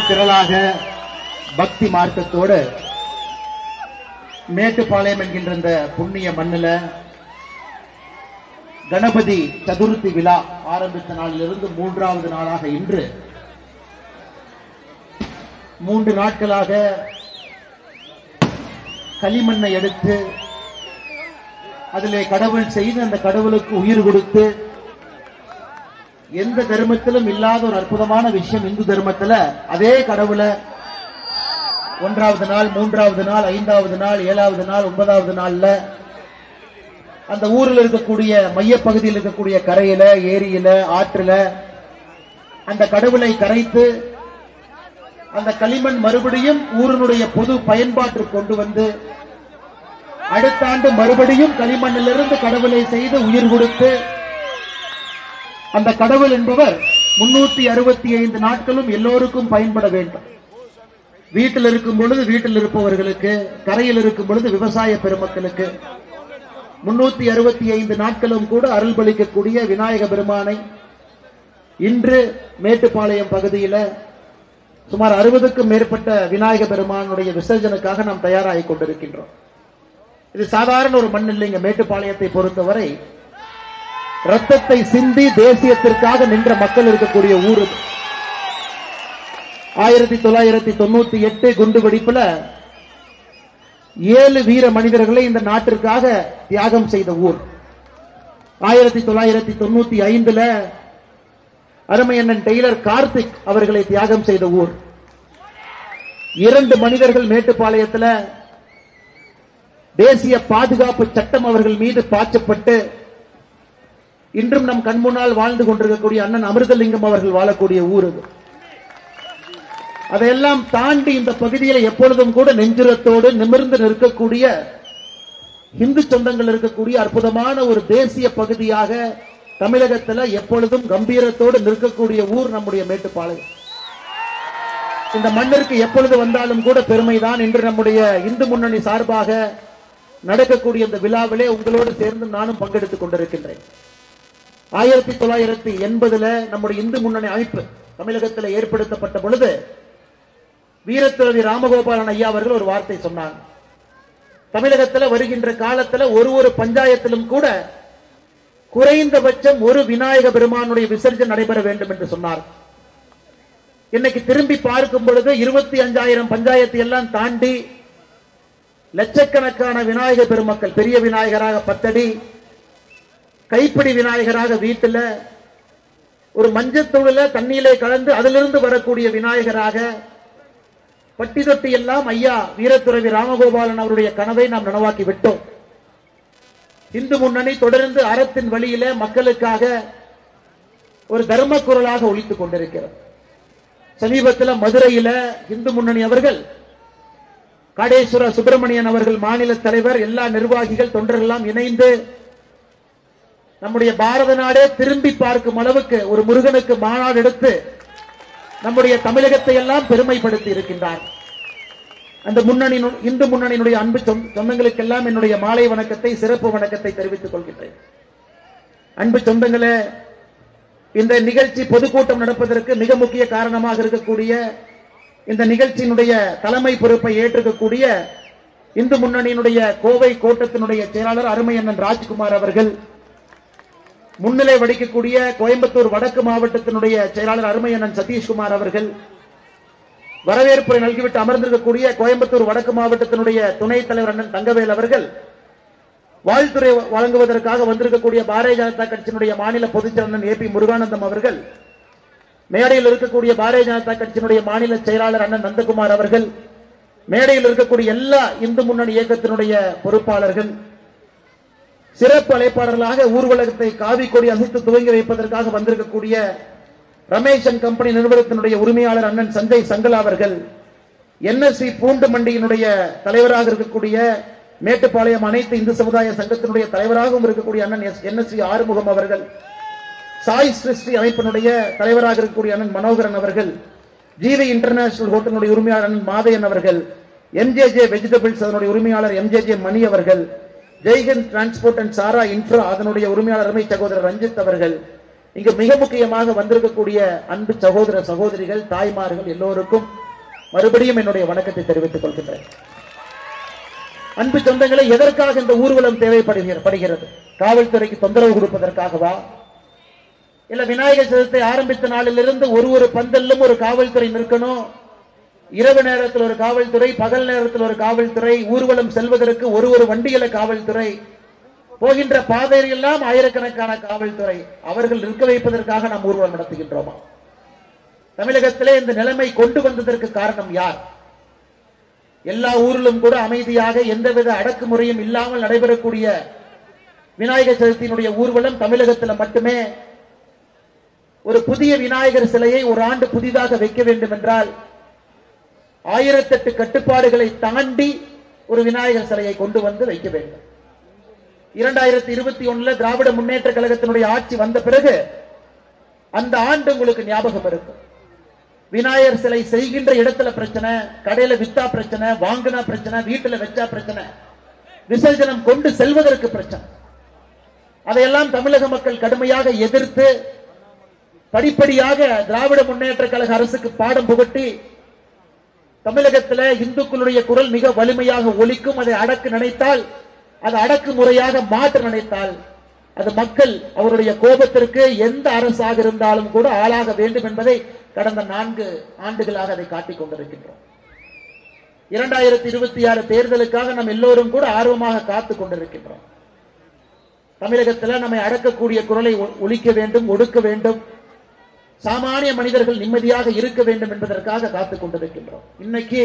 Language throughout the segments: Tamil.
திரளாக பக்தி மார்க்கத்தோடு மேட்டுப்பாளையம் என்கின்ற இந்த புண்ணிய மண்ணில் கணபதி சதுர்த்தி விழா ஆரம்பித்த நாளிலிருந்து 3வது நாளாக இன்று 3 நாட்களாக களிமண்ணை எடுத்து அதிலே கடவுள் செய்து அந்த கடவுளுக்கு உயிர் கொடுத்து எந்த தர்மத்திலும் இல்லாத ஒரு அற்புதமான விஷயம் இந்து தர்மத்தில் அதே கடவுளை 1வது நாள் 3வது நாள் 5வது நாள் 7வது நாள் 9வது நாள்ல அந்த ஊரில் இருக்கக்கூடிய மையப்பகுதியில் இருக்கக்கூடிய கரையில ஏரியில ஆற்றுல அந்த கடவுளை கரைத்து அந்த களிமண் மறுபடியும் ஊரினுடைய பொது பயன்பாட்டிற்கு கொண்டு வந்து அடுத்த ஆண்டு மறுபடியும் களிமண்ணிலிருந்து கடவுளை செய்து உயிர் கொடுத்து அந்த கடவுள் என்பவர் 365 நாட்களும் எல்லோருக்கும் பயன்பட வேண்டும். வீட்டில் இருக்கும் பொழுது வீட்டில் இருப்பவர்களுக்கு, கரையில் இருக்கும் பொழுது விவசாய பெருமக்களுக்கு 365 நாட்களும் கூட அருள்பளிக்கக்கூடிய விநாயக பெருமானை இன்று மேட்டுப்பாளையம் பகுதியில் சுமார் 60க்கும் மேற்பட்ட விநாயக பெருமானுடைய விசர்ஜனுக்காக நாம் தயாராகிக் கொண்டிருக்கின்றோம். இது சாதாரண ஒரு மண் இல்லைங்க. மேட்டுப்பாளையத்தை பொறுத்தவரை ரத்தத்தை சிந்தி தேசியத்திற்காக நின்ற மக்கள் இருக்கக்கூடிய ஊர். 1998 குண்டுவெடிப்புல 7 வீர மனிதர்களை இந்த நாட்டிற்காக தியாகம் செய்த ஊர். 1995 அருமையண்ணன் டெய்லர் கார்த்திக் அவர்களை தியாகம் செய்த ஊர். 2 மனிதர்கள் மேட்டுப்பாளையத்தில் தேசிய பாதுகாப்பு சட்டம் அவர்கள் மீது பாய்ச்சப்பட்டு இன்றும் நம் கண் முன்னால் வாழ்ந்து கொண்டிருக்கக்கூடிய அண்ணன் அமிர்தலிங்கம் அவர்கள் வாழக்கூடிய ஊர். அதையெல்லாம் தாண்டி இந்த பகுதியில் எப்பொழுதும் கூட நெஞ்சுரத்தோடு நிமிர்ந்து நிற்கக்கூடிய இந்து சொந்தங்கள் இருக்கக்கூடிய அற்புதமான ஒரு தேசிய பகுதியாக தமிழகத்தில் எப்பொழுதும் கம்பீரத்தோடு நிற்கக்கூடிய ஊர் நம்முடைய மேட்டுப்பாளையம். இந்த மண்ணிற்கு எப்பொழுது வந்தாலும் கூட பெருமைதான். இன்று நம்முடைய இந்து முன்னணி சார்பாக நடக்கக்கூடிய இந்த விழாவிலே உங்களோடு சேர்ந்து நானும் பங்கெடுத்துக் கொண்டிருக்கின்றேன். 1980 நம்முடைய இந்து முன்னணி அமைப்பு தமிழகத்தில் ஏற்படுத்தப்பட்ட பொழுது வீரத்துறவி ராமகோபாலன் ஐயா அவர்கள் ஒரு வார்த்தை சொன்னார். தமிழகத்தில் வருகின்ற காலத்தில் ஒரு பஞ்சாயத்திலும் கூட குறைந்தபட்சம் ஒரு விநாயக பெருமானுடைய விசர்ஜனை நடைபெற வேண்டும் என்று சொன்னார். இன்னைக்கு திரும்பி பார்க்கும் பொழுது 25,000 பஞ்சாயத்து எல்லாம் தாண்டி லட்சக்கணக்கான விநாயக பெருமக்கள், பெரிய விநாயகராக 10 அடி, கைப்பிடி விநாயகராக வீட்டில் ஒரு மஞ்சத்தூளில தண்ணீரை கலந்து அதிலிருந்து வரக்கூடிய விநாயகராக பட்டி தொட்டி எல்லாம் ஐயா வீரத்துறவி ராமகோபாலன் அவருடைய கனவை நாம் நனவாக்கி விட்டோம். இந்து முன்னணி தொடர்ந்து அறத்தின் வழியில மக்களுக்காக ஒரு தர்ம குரலாக ஒலித்துக் கொண்டிருக்கிறது. சமீபத்தில் மதுரையில இந்து முன்னணி அவர்கள் காடேஸ்வர சுப்பிரமணியன் அவர்கள் மாநில தலைவர், எல்லா நிர்வாகிகள் தொண்டர்கள் எல்லாம் இணைந்து நம்முடைய பாரத நாடே திரும்பி பார்க்கும் அளவுக்கு ஒரு முருகனுக்கு மாநாடு எடுத்து நம்முடைய தமிழகத்தை எல்லாம் பெருமைப்படுத்தி இருக்கின்றார். அந்த முன்னணி இந்து முன்னணியினுடைய அன்பு சொந்தங்களுக்கெல்லாம் என்னுடைய மாலை வணக்கத்தை, சிறப்பு வணக்கத்தை தெரிவித்துக் கொள்கின்றேன். அன்பு சொந்தங்களே, இந்த நிகழ்ச்சி பொதுக்கூட்டம் நடப்பதற்கு மிக முக்கிய காரணமாக இருக்கக்கூடிய இந்த நிகழ்ச்சியினுடைய தலைமை பொறுப்பை ஏற்றிருக்கக்கூடிய இந்து முன்னணியினுடைய கோவை கோட்டத்தினுடைய செயலாளர் அருமையண்ணன் ராஜ்குமார் அவர்கள், முன்னிலை வகிக்கக்கூடிய கோயம்புத்தூர் வடக்கு மாவட்டத்தினுடைய செயலாளர் அருமையண்ணன் சதீஷ்குமார் அவர்கள், வரவேற்புரை நல்கிவிட்டு அமர்ந்திருக்கக்கூடிய கோயம்புத்தூர் வடக்கு மாவட்டத்தினுடைய துணைத் தலைவர் அண்ணன் தங்கவேல் அவர்கள், வாழ்த்துறை வழங்குவதற்காக வந்திருக்கக்கூடிய பாரதிய ஜனதா கட்சியினுடைய மாநில பொதுச்செயலாளர் ஏபி முருகானந்தம் அவர்கள், மேடையில் இருக்கக்கூடிய பாரதிய ஜனதா கட்சியினுடைய மாநில செயலாளர் அண்ணன் நந்தகுமார் அவர்கள், மேடையில் இருக்கக்கூடிய எல்லா இந்து முன்னணி இயக்கத்தினுடைய பொறுப்பாளர்கள், சிறப்பு அழைப்பாளர்களாக ஊர்வலகத்தை காவி கொடி அசைத்து துவங்கி வைப்பதற்காக வந்திருக்கக்கூடிய ரமேஷ் அண்ட் கம்பெனி நிறுவனத்தினுடைய உரிமையாளர் அண்ணன் சஞ்சய் சங்கலா அவர்கள், என்எஸ்சி பூண்டு மண்டியினுடைய தலைவராக இருக்கக்கூடிய மேட்டுப்பாளையம் அனைத்து இந்து சமுதாய சங்கத்தினுடைய தலைவராகவும் இருக்கக்கூடிய அண்ணன் என்எஸ்சி ஆறுமுகம் அவர்கள், சாய் சிருஷ்டி அமைப்பினுடைய தலைவராக இருக்கக்கூடிய அண்ணன் மனோகரன் அவர்கள், ஜிவி இன்டர்நேஷனல் ஹோட்டலுடைய உரிமையாளர் அண்ணன் மாதையன் அவர்கள், எம்ஜேஜே வெஜிடபிள்ஸ் அதனுடைய உரிமையாளர் எம்ஜேஜே மணி அவர்கள், ஜெய்ஹிந்த் டிரான்ஸ்போர்ட் அண்ட் சாரா இன்ஃப்ரா அதனுடைய உரிமையாளர் அருமை சகோதரர் ரஞ்சித் அவர்கள், இங்கு மிக முக்கியமாக வந்திருக்கக்கூடிய அன்பு சகோதர சகோதரிகள், தாய்மார்கள் எல்லோருக்கும் மறுபடியும் என்னுடைய வணக்கத்தை தெரிவித்துக் கொள்கின்றேன். அன்பு சொந்தங்களை, எதற்காக இந்த ஊர்வலம் தேவைப்படுகிறது? காவல்துறைக்கு தொந்தரவு கொடுப்பதற்காகவா? இல்ல விநாயகர் சதுர்த்தி ஆரம்பித்த நாளிலிருந்து ஒரு பந்தல்லும் ஒரு காவல்துறை நிற்கணும், இரவு நேரத்தில் ஒரு காவல்துறை, பகல் நேரத்தில் ஒரு காவல்துறை, ஊர்வலம் செல்வதற்கு ஒரு வண்டியில காவல்துறை, போகின்ற பாதையில் எல்லாம் ஆயிரக்கணக்கான காவல்துறை, அவர்கள் நிற்க வைப்பதற்காக நாம் ஊர்வலம் நடத்துகின்றோமா? தமிழகத்திலே இந்த நிலைமை கொண்டு வந்ததற்கு காரணம் யார்? எல்லா ஊரிலும் கூட அமைதியாக எந்தவித அடக்குமுறையும் இல்லாமல் நடைபெறக்கூடிய விநாயகர் சதுர்த்தியினுடைய ஊர்வலம் தமிழகத்தில் மட்டுமே. ஒரு புதிய விநாயகர் சிலையை ஒரு ஆண்டு புதிதாக வைக்க வேண்டும் என்றால் 1008 கட்டுப்பாடுகளை தாண்டி ஒரு விநாயகர் சிலையை கொண்டு வந்து வைக்க வேண்டும். 2021 திராவிட முன்னேற்ற கழகத்தினுடைய ஆட்சி வந்த பிறகு அந்த ஆண்டு உங்களுக்கு ஞாபகம் இருக்கும். விநாயகர் சிலை செய்கின்ற இடத்துல பிரச்சனை, கடையில வித்தா பிரச்சனை, வாங்கினா பிரச்சனை, வீட்டுல வச்சா பிரச்சனை, விசர்ஜனம் கொண்டு செல்வதற்கு பிரச்சனை. அதையெல்லாம் தமிழக மக்கள் கடுமையாக எதிர்த்து படிப்படியாக திராவிட முன்னேற்ற கழக அரசுக்கு பாடம் புகட்டி தமிழகத்தில் இந்துக்களுடைய குரல் மிக வலிமையாக ஒலிக்கும். அதை அடக்கு நினைத்தால், அது அடக்குமுறையாக மாற்ற நினைத்தால், அது மக்கள் அவருடைய கோபத்திற்கு எந்த அரசாக இருந்தாலும் கூட ஆளாக வேண்டும் என்பதை கடந்த 4 ஆண்டுகளாக அதை காட்டிக் கொண்டிருக்கின்றோம். 2026 தேர்தலுக்காக நாம் எல்லோரும் கூட ஆர்வமாக காத்துக் கொண்டிருக்கின்றோம். தமிழகத்தில் நம்மை அடக்கக்கூடிய குரலை ஒலிக்க வேண்டும், ஒடுக்க வேண்டும், சாமானிய மனிதர்கள் நிம்மதியாக இருக்க வேண்டும் என்பதற்காக காத்துக் கொண்டிருக்கின்றோம். இன்னைக்கு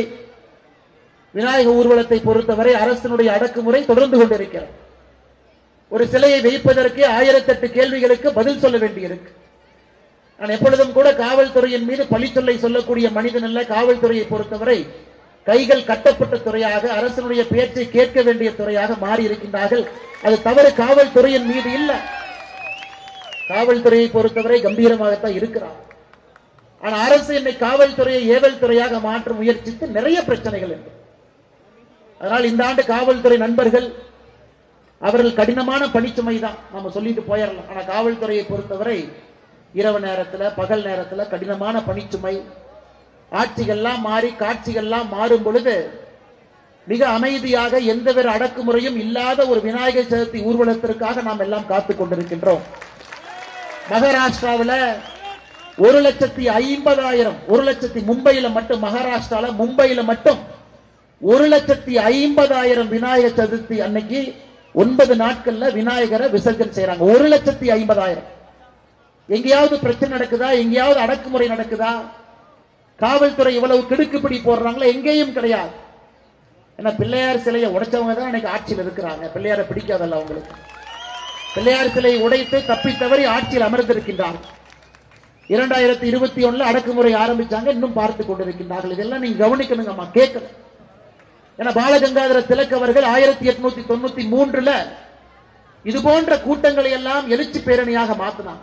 விநாயக ஊர்வலத்தை பொறுத்தவரை அரசினுடைய அடக்குமுறை தொடர்ந்து கொண்டிருக்கிறது. ஒரு சிலையை வைப்பதற்கு 1008 கேள்விகளுக்கு பதில் சொல்ல வேண்டியிருக்கு. நான் எப்பொழுதும் கூட காவல்துறையின் மீது பழிச்சொல்லை சொல்லக்கூடிய மனிதன் அல்ல. காவல்துறையை பொறுத்தவரை கைகள் கட்டப்பட்ட துறையாக, அரசினுடைய பேச்சை கேட்க வேண்டிய துறையாக மாறி இருக்கின்றார்கள். அது தவறு காவல்துறையின் மீது இல்ல. காவல்துறையை பொறுத்தவரை கம்பீரமாகத்தான் இருக்கிறார். ஆனால் அரசு என்னை காவல்துறையை ஏவல் துறையாக மாற்ற முயற்சித்து நிறைய பிரச்சனைகள் இருக்கு. அதனால் இந்த ஆண்டு காவல்துறை நண்பர்கள் அவர்கள் கடினமான பணிச்சுமை தான் நாம சொல்லிட்டு போயிடலாம். ஆனா காவல்துறையை பொறுத்தவரை இரவு நேரத்தில், பகல் நேரத்தில் கடினமான பணிச்சுமை. ஆட்சிகள்லாம் மாறி காட்சிகள்லாம் மாறும் பொழுது மிக அமைதியாக எந்தவித அடக்குமுறையும் இல்லாத ஒரு விநாயகர் சதுர்த்தி ஊர்வலத்திற்காக நாம் எல்லாம் காத்துக் கொண்டிருக்கின்றோம். மகாராஷ்டிராவில் 1,50,000 1,00,000 மும்பையில மட்டும், மகாராஷ்டிரால மும்பையில மட்டும் 1,50,000 விநாயகர் சதுர்த்தி அன்னைக்கு 9 நாட்கள்ல விநாயகரை விசர்ஜனை செய்யறாங்க. 1,50,000. எங்கேயாவது பிரச்சனை நடக்குதா? எங்கேயாவது அடக்குமுறை நடக்குதா? காவல்துறை இவ்வளவு கிடுக்குப்பிடி போடுறாங்களா? எங்கேயும் கிடையாது. ஏன்னா பிள்ளையார் சிலையை உடைச்சவங்க தான் இன்னைக்கு ஆட்சியில் இருக்கிறாங்க. பிள்ளையாரை பிடிக்காதல்ல அவங்களுக்கு. பிள்ளையார் சிலையை உடைத்து தப்பி தவறி ஆட்சியில் அமர்ந்திருக்கின்றார்கள். 2021 அடக்குமுறை ஆரம்பிச்சாங்க, இன்னும் பார்த்து கொண்டிருக்கின்றார்கள். இதெல்லாம் நீங்க கவனிக்கணுங்கம்மா, கேட்கணும். ஏன்னா பாலகங்காதர திலக் அவர்கள் 1893 இது போன்ற கூட்டங்களை எல்லாம் எழுச்சி பேரணியாக மாற்றினார்.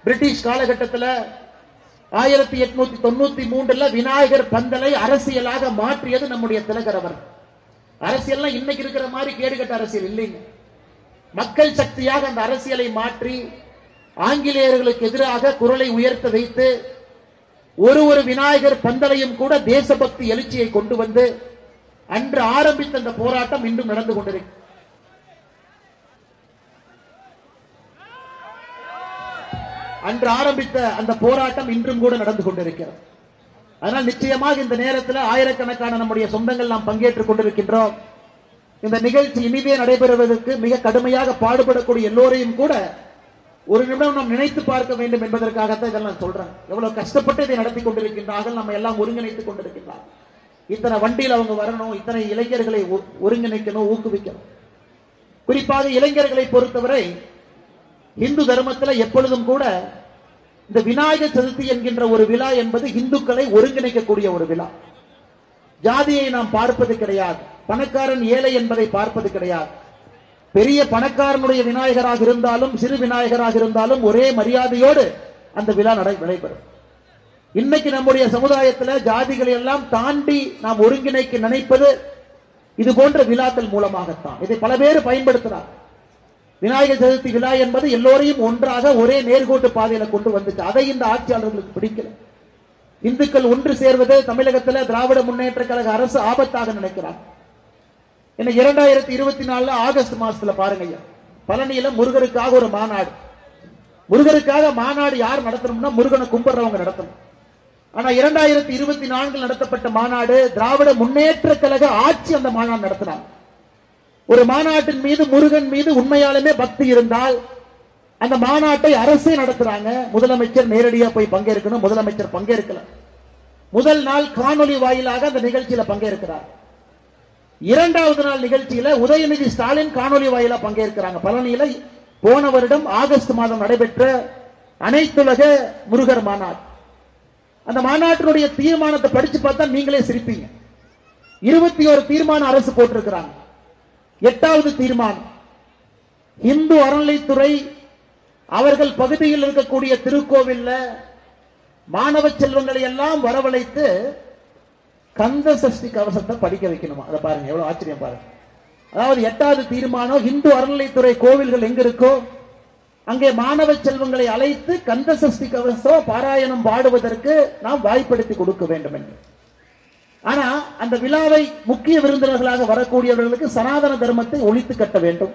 பிரிட்டிஷ் காலகட்டத்தில் 1893 விநாயகர் பந்தலை அரசியலாக மாற்றியது நம்முடைய திலகர் அவர். அரசியல் இன்னைக்கு இருக்கிற மாதிரி கேடுகட்ட அரசியல் இல்லைங்க. மக்கள் சக்தியாக அந்த அரசியலை மாற்றி ஆங்கிலேயர்களுக்கு எதிராக குரலை உயர்த்த வைத்து ஒரு விநாயகர் பந்தலையும் கூட தேசபக்தி எழுச்சியை கொண்டு வந்து அன்று ஆரம்பித்த அந்த போராட்டம் இன்றும் நடந்து கொண்டிருக்கிறது. அன்று ஆரம்பித்த அந்த போராட்டம் இன்றும் கூட நடந்து கொண்டிருக்கிறது. அதனால் நிச்சயமாக இந்த நேரத்தில் ஆயிரக்கணக்கான நம்முடைய சொந்தங்கள் நாம் பங்கேற்றுக் கொண்டிருக்கின்றோம். இந்த நிகழ்ச்சி இனிதே நடைபெறுவதற்கு மிக கடுமையாக பாடுபடக்கூடிய எல்லோரையும் கூட ஒரு நிமிடம் நாம் நினைத்து பார்க்க வேண்டும் என்பதற்காகத்தான் இதெல்லாம் சொல்றேன். எவ்வளவு கஷ்டப்பட்டு இதை நடத்தி கொண்டிருக்கின்றார்கள், நம்ம எல்லாம் ஒருங்கிணைத்துக் கொண்டிருக்கின்றார்கள். இத்தனை வண்டியில் அவங்க வரணும், இத்தனை இளைஞர்களை ஒருங்கிணைக்கணும், ஊக்குவிக்கணும். குறிப்பாக இளைஞர்களை பொறுத்தவரை இந்து தர்மத்தில் எப்பொழுதும் கூட இந்த விநாயகர் சதுர்த்தி என்கின்ற ஒரு விழா என்பது இந்துக்களை ஒருங்கிணைக்கக்கூடிய ஒரு விழா. ஜாதியை நாம் பார்ப்பது கிடையாது, பணக்காரன் ஏழை என்பதை பார்ப்பது கிடையாது. பெரிய பணக்காரனுடைய விநாயகராக இருந்தாலும் சிறு விநாயகராக இருந்தாலும் ஒரே மரியாதையோடு அந்த விழா நடைபெறும். இன்னைக்கு நம்முடைய சமுதாயத்தில் ஜாதிகளை எல்லாம் தாண்டி நாம் ஒருங்கிணைக்க நினைப்பது இது போன்ற விழாக்கள் மூலமாகத்தான். இதை பல பேர் பயன்படுத்துறார். விநாயகர் சதுர்த்தி விழா என்பது எல்லோரையும் ஒன்றாக ஒரே நேர்கோட்டு பாதையில கொண்டு வந்துச்சு. அதை இந்த ஆட்சியாளர்களுக்கு பிடிக்கல. இந்துக்கள் ஒன்று சேர்வது தமிழகத்தில் திராவிட முன்னேற்ற கழக அரசு ஆபத்தாக நினைக்கிறார். 2024 ஆகஸ்ட் மாசத்துல பாருங்க, பழனியில முருகருக்காக ஒரு மாநாடு. முருகருக்காக மாநாடு யார் நடத்தணும்னா முருகனை கும்பிடுறவங்க நடத்தணும். ஆனா 2024 நடத்தப்பட்ட மாநாடு திராவிட முன்னேற்ற கழக ஆட்சி அந்த மாநாடு நடத்தினாங்க. ஒரு மாநாட்டின் மீது முருகன் மீது உண்மையாலுமே பக்தி இருந்தால் அந்த மாநாட்டை அரசே நடத்துறாங்க. முதலமைச்சர் நேரடியா போய் பங்கேற்கணும். முதலமைச்சர் பங்கேற்கல. முதல் நாள் காணொலி வாயிலாக அந்த நிகழ்ச்சியில பங்கேற்கிறார். இரண்டாவது நாள் நிகழ்ச்சியில உதயநிதி ஸ்டாலின் காணொலி வாயிலா பங்கேற்கிறாங்க. பழனியில போன வருடம் ஆகஸ்ட் மாதம் நடைபெற்ற அனைத்துலக முருகர் மாநாடு. அந்த மாநாட்டினுடைய தீர்மானத்தை படிச்சு பார்த்தா நீங்களே சிரிப்பீங்க. 21 தீர்மானம் அரசு போட்டிருக்கிறாங்க. 8வது தீர்மானம், இந்து அறநிலைத்துறை அவர்கள் பகுதியில் இருக்கக்கூடிய திருக்கோவில்ல மாணவ செல்வங்களை எல்லாம் வரவழைத்து கந்த சஷ்டி கவசத்தை படிக்க வைக்கணுமா. அதை பாருங்க, எவ்வளவு ஆச்சரியம் பாருங்க. அதாவது 8வது தீர்மானம், இந்து அறநிலைத்துறை கோவில்கள் எங்க இருக்கோ அங்கே மாணவ செல்வங்களை அழைத்து கந்த சஷ்டி கவசம் பாராயணம் பாடுவதற்கு நாம் வாய்ப்படுத்தி கொடுக்க வேண்டும் என்று. ஆனா அந்த விழாவை முக்கிய விருந்தினர்களாக வரக்கூடியவர்களுக்கு சனாதன தர்மத்தை ஒழித்து கட்ட வேண்டும்.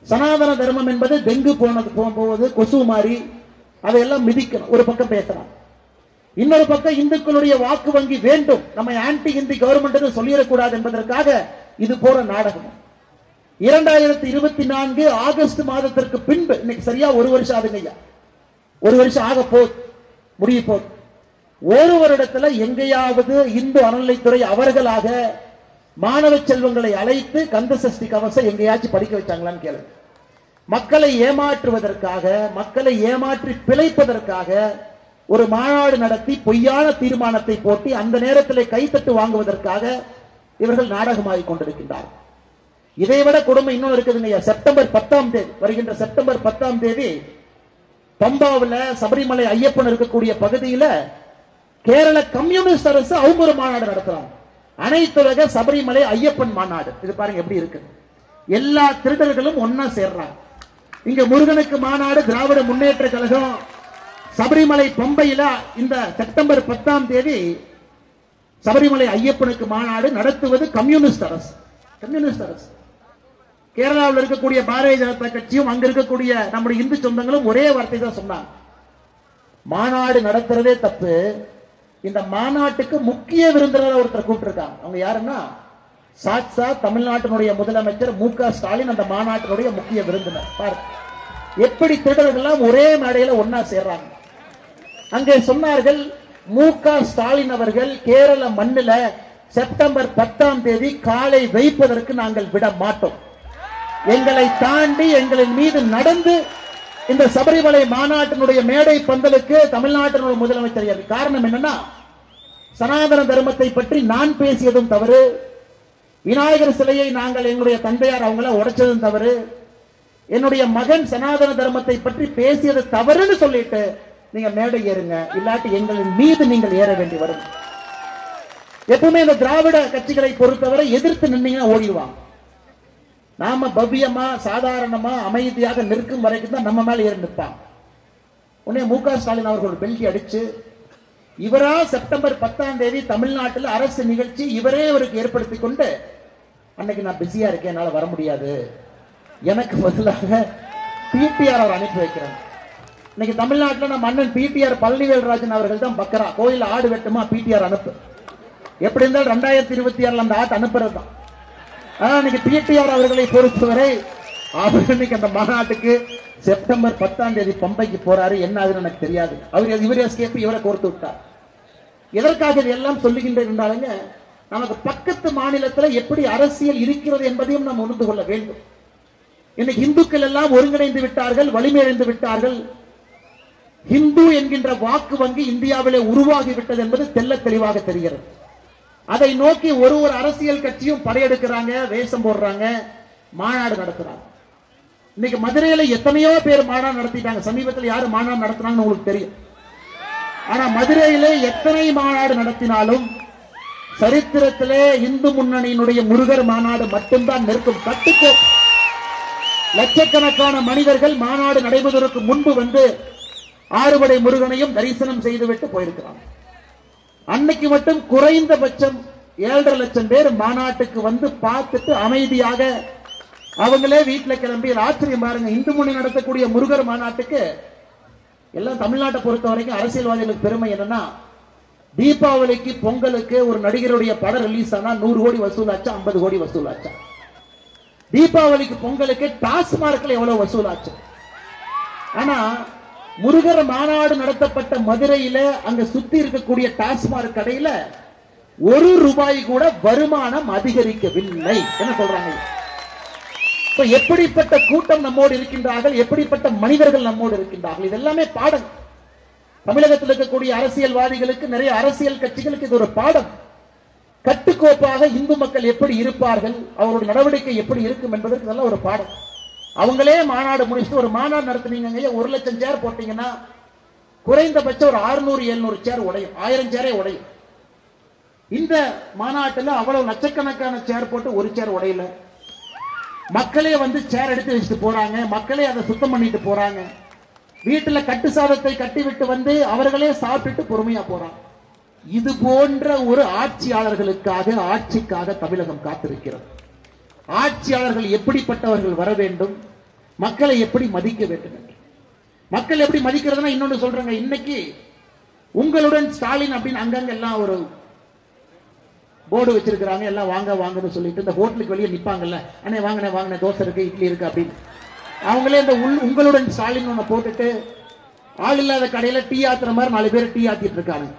சனாதன தர்மம் என்பது டெங்கு போவது, கொசு மாறி அதையெல்லாம் மிதிக்கணும். ஒரு பக்கம் பேசலாம். இன்னொரு பக்கம் இந்துக்களுடைய வாக்கு வங்கி வேண்டும், நம்ம ஆன்டி இந்தி கவர்மெண்ட் சொல்லிடக்கூடாது என்பதற்காக இது போற நாடகம். 2024 ஆகஸ்ட் மாதத்திற்கு பின்பு, இன்னைக்கு சரியா ஒரு வருஷம் ஆகுங்க, ஒரு வருஷம் ஆக போது, முடிய போது. ஒரு வருடத்துல எங்கேயாவது இந்து அறநிலைத்துறை அவர்களாக மாணவ செல்வங்களை அழைத்து கந்த சஷ்டி கவசம் எங்கேயாச்சும் படிக்க வச்சாங்களான்னு கேளுங்க. மக்களை ஏமாற்றுவதற்காக, மக்களை ஏமாற்றி பிழைப்பதற்காக ஒரு மாநாடு நடத்தி பொய்யான தீர்மானத்தை போட்டி அந்த நேரத்தில் கைத்தட்டு வாங்குவதற்காக இவர்கள் நாடகமாகிக் கொண்டிருக்கின்றார்கள். இதைவிட கொடுமை இன்னும் இருக்குதுங்க. செப்டம்பர் 10ஆம் தேதி, வருகின்ற செப்டம்பர் 10ஆம் தேதி பம்பாவில் சபரிமலை ஐயப்பன் இருக்கக்கூடிய பகுதியில் கேரள கம்யூனிஸ்ட் அரசு அவங்க ஒரு மாநாடு நடத்துறாங்க. அனைத்துலக சபரிமலை ஐயப்பன் மாநாடு. இது பாருங்க எப்படி இருக்கு. எல்லா திருடர்களும் ஒன்னா சேர்றாங்க. இங்க முருகனுக்கு மாநாடு திராவிட முன்னேற்ற கழகம். சபரிமலை பம்பையில இந்த செப்டம்பர் 10ஆம் தேதி சபரிமலை ஐயப்பனுக்கு மாநாடு நடத்துவது கம்யூனிஸ்ட் அரசு. கம்யூனிஸ்ட் அரசு. கேரளாவில் இருக்கக்கூடிய பாரதிய ஜனதா கட்சியும் அங்க இருக்கக்கூடிய நம்முடைய இந்து சொந்தங்களும் ஒரே வார்த்தை தான் சொன்னாங்க, மாநாடு நடத்துறதே தப்பு. இந்த மாநாட்டுக்கு முக்கிய விருந்தினர் ஒருத்தர் கூப்பிட்டிருக்காங்க. அவங்க யாருன்னா சாட்சா தமிழ்நாட்டினுடைய முதலமைச்சர் மு க ஸ்டாலின் அந்த மாநாட்டினுடைய முக்கிய விருந்தினர். பாருங்க எப்படி திருடர்கள் ஒரே மேடையில ஒன்னா சேர்றாங்க. அங்கே சொன்னார்கள், மு க ஸ்டாலின் அவர்கள் கேரள மண்ணில் செப்டம்பர் 10ஆம் தேதி காலை வைப்பதற்கு நாங்கள் விட மாட்டோம். எங்களை தாண்டி எங்களின் மீது நடந்து இந்த சபரிமலை மாநாட்டினுடைய மேடை பந்தலுக்கு தமிழ்நாட்டினுடைய முதலமைச்சர். காரணம் என்னன்னா, சனாதன தர்மத்தை பற்றி நான் பேசியதும் தவறு, விநாயகர் சிலையை நாங்கள் எங்களுடைய தந்தையார் அவங்கள உடைச்சதும் தவறு, என்னுடைய மகன் சனாதன தர்மத்தை பற்றி பேசியது தவறுன்னு சொல்லிட்டு நீங்க மேடை ஏறுங்க, இல்லாட்டி எங்களின் மீது நீங்கள் ஏற வேண்டி வரும். எப்பவுமே இந்த திராவிட கட்சிகளை பொறுத்தவரை எதிர்த்து நின்னீங்கன்னா ஓடிடுவாங்க. நாம பவ்யமா சாதாரணமா அமைதியாக நிற்கும் வரைக்கும் தான் நம்ம மேல ஏறி நிற்பாங்க. உடனே மு க ஸ்டாலின் அவர்கள் பெல்டி அடிச்சு இவரா செப்டம்பர் 10ஆம் தேதி தமிழ்நாட்டில் அரசு நிகழ்ச்சி இவரே அவருக்கு ஏற்படுத்தி கொண்டு, அன்னைக்கு நான் பிஸியா இருக்கேன், என்னால வர முடியாது, எனக்கு பதிலாக பிடிஆர் அவர் அனுப்பி வைக்கிறேன். இன்னைக்கு தமிழ்நாட்டில் நம்ம அண்ணன் பிடிஆர் பழனிவேல்ராஜன் அவர்கள் தான் பக்கரா, கோயில் ஆடு வெட்டுமா பிடிஆர் அனுப்பு, எப்படி இருந்தாலும் 2026 அந்த ஆட்டு அனுப்புறது தான். இன்னைக்கு பிடிஆர் அவர்களை பொறுத்தவரை அவர் இன்னைக்கு அந்த மாநாட்டுக்கு செப்டம்பர் 10ஆம் தேதி பம்பைக்கு போறாரு. என்ன ஆகுதுன்னு எனக்கு தெரியாது. அவர் இவரே ஸ்கேப் இவரை கோர்த்து விட்டார். எதற்காக இதெல்லாம் சொல்லுகின்றாலுங்க, நமக்கு பக்கத்து மாநிலத்தில் எப்படி அரசியல் இருக்கிறது என்பதையும் நாம் உணர்ந்து கொள்ள வேண்டும். இன்னைக்கு இந்துக்கள் எல்லாம் ஒருங்கிணைந்து விட்டார்கள், வலிமையடைந்து விட்டார்கள். இந்து என்கின்ற வாக்கு வங்கி இந்தியாவிலே உருவாகிவிட்டது என்பது தெல்ல தெளிவாக தெரிகிறது. அதை நோக்கி ஒரு அரசியல் கட்சியும் படையெடுக்கிறாங்க, வேஷம் போடுறாங்க, மாநாடு நடத்துறாங்க. இன்னைக்கு மதுரையில எத்தனையோ பேர் மாநாடு நடத்திட்டாங்க. சமீபத்தில் யாரு மாநாடு நடத்தினாங்கன்னு உங்களுக்கு தெரியும். ஆனா மதுரையிலே எத்தனை மாநாடு நடத்தினாலும் சரித்திரத்திலே இந்து முன்னணியினுடைய முருகர் மாநாடு மட்டும்தான் நிற்கும். கட்டுக்கோ லட்சக்கணக்கான மனிதர்கள் மாநாடு நடைபெறுவதற்கு முன்பு வந்து ஆறுபடை முருகனையும் தரிசனம் செய்துவிட்டு போயிருக்கிறாங்க. அன்னைக்கு மட்டும் குறைந்தபட்சம் 7.5 லட்சம் பேர் மாநாட்டுக்கு வந்து பார்த்துட்டு அமைதியாக அவங்களே வீட்டுல கிளம்பி. ஆச்சரியம் பாருங்க, இந்து முன்னணி நடத்தக்கூடிய முருகர் மாநாட்டுக்கு எல்லாம் தமிழ்நாட்டை பொறுத்த வரைக்கும் அரசியல்வாதிகளுக்கு பெருமை என்னன்னா, தீபாவளிக்கு பொங்கலுக்கு ஒரு நடிகருடைய படம் ரிலீஸ் ஆனா 100 கோடி வசூலாச்சா, 50 கோடி வசூலாச்சா. தீபாவளிக்கு பொங்கலுக்கு டாஸ்மார்க்ல எவ்வளவு வசூலாச்சு. ஆனா முருகர் மாநாடு நடத்தப்பட்ட மதுரையில அங்க சுத்தி இருக்கக்கூடிய டாஸ்மார்க் கடையில ₹1 கூட வருமானம் அதிகரிக்கவில்லை. என்ன சொல்றாங்க? எப்படிப்பட்ட கூட்டம் நம்மோடு இருக்கின்றார்கள், எப்படிப்பட்ட மனிதர்கள் நம்மோடு இருக்கின்றார்கள். இதெல்லாமே பாடம். தமிழகத்தில் இருக்கக்கூடிய அரசியல்வாதிகளுக்கு, நிறைய அரசியல் கட்சிகளுக்கு இது ஒரு பாடம். கட்டுக்கோப்பாக இந்து மக்கள் எப்படி இருப்பார்கள், அவருடைய நடவடிக்கை எப்படி இருக்கும் என்பதற்கு நல்ல ஒரு பாடம். அவங்களே மாநாடு முடிச்சுட்டு ஒரு மாநாடு நடத்துனீங்க, 1 லட்சம் சேர் போட்டீங்கன்னா குறைந்தபட்சம் ஒரு 600-700 சேர் உடையும், 1000 சேரே உடையும். இந்த மாநாட்டில் அவ்வளவு லட்சக்கணக்கான சேர் போட்டு ஒரு சேர் உடையல. மக்களே வந்து சேர் எடுத்து வச்சுட்டு போறாங்க, மக்களே அதை சுத்தம் பண்ணிட்டு போறாங்க. வீட்டுல கட்டு சாதத்தை கட்டிவிட்டு வந்து அவர்களே சாப்பிட்டு பொறுமையா போறாங்க. இது போன்ற ஒரு ஆட்சியாளர்களுக்காக, ஆட்சிக்காக தமிழகம் காத்திருக்கிறது. ஆட்சியாளர்கள் எப்படிப்பட்டவர்கள் வர வேண்டும், மக்களை எப்படி மதிக்க வேண்டும் என்று. மக்கள் எப்படி மதிக்கிறதுனா, இன்னொன்று சொல்றாங்க, இன்னைக்கு உங்களுடன் ஸ்டாலின் அப்படின்னு அங்கங்க எல்லாம் ஒரு போர்டு வச்சிருக்கிறாங்க, எல்லாம் வாங்க வாங்கன்னு சொல்லிட்டு. இந்த ஹோட்டலுக்கு வெளியே நிப்பாங்கல்ல, அண்ணே வாங்கினே வாங்கினே, தோசை இருக்கு, இட்லி இருக்கு அப்படின்னு. அவங்களே இந்த உங்களுடன் ஸ்டாலின் ஒண்ணு போட்டுட்டு ஆள் இல்லாத கடையில டீ ஆத்துற மாதிரி 4 பேர் டீ ஆத்திட்டு இருக்காங்க.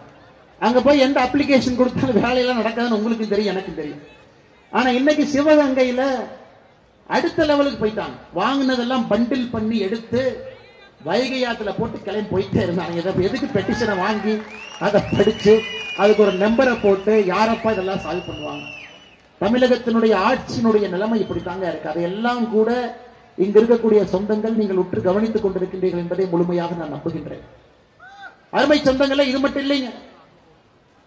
அங்க போய் எந்த அப்ளிகேஷன் கொடுத்தாலும் வேலையெல்லாம் நடக்காதுன்னு உங்களுக்கு தெரியும், எனக்கு தெரியும். ஆனா இன்னைக்கு சிவகங்கையில அடுத்த லெவலுக்கு போயிட்டாங்க. வாங்கினதெல்லாம் பண்டில் பண்ணி எடுத்து வைகை ஆத்துல போட்டு கிளம்பி போயிட்டே இருந்தாங்க. எதுக்கு பெட்டிஷனை வாங்கி அதை படிச்சு அதுக்கு ஒரு நம்பரை போட்டு யாரப்பா இதெல்லாம் சால்வ் பண்ணுவாங்க? தமிழகத்தினுடைய ஆட்சியினுடைய நிலைமை இப்படித்தாங்க இருக்கு. அதையெல்லாம் கூட இங்க இருக்கக்கூடிய சொந்தங்கள் நீங்கள் உற்று கவனித்துக் கொண்டிருக்கின்றீர்கள் என்பதை முழுமையாக நான் நம்புகின்றேன். அருமை சொந்தங்களே, இது மட்டும் இல்லைங்க,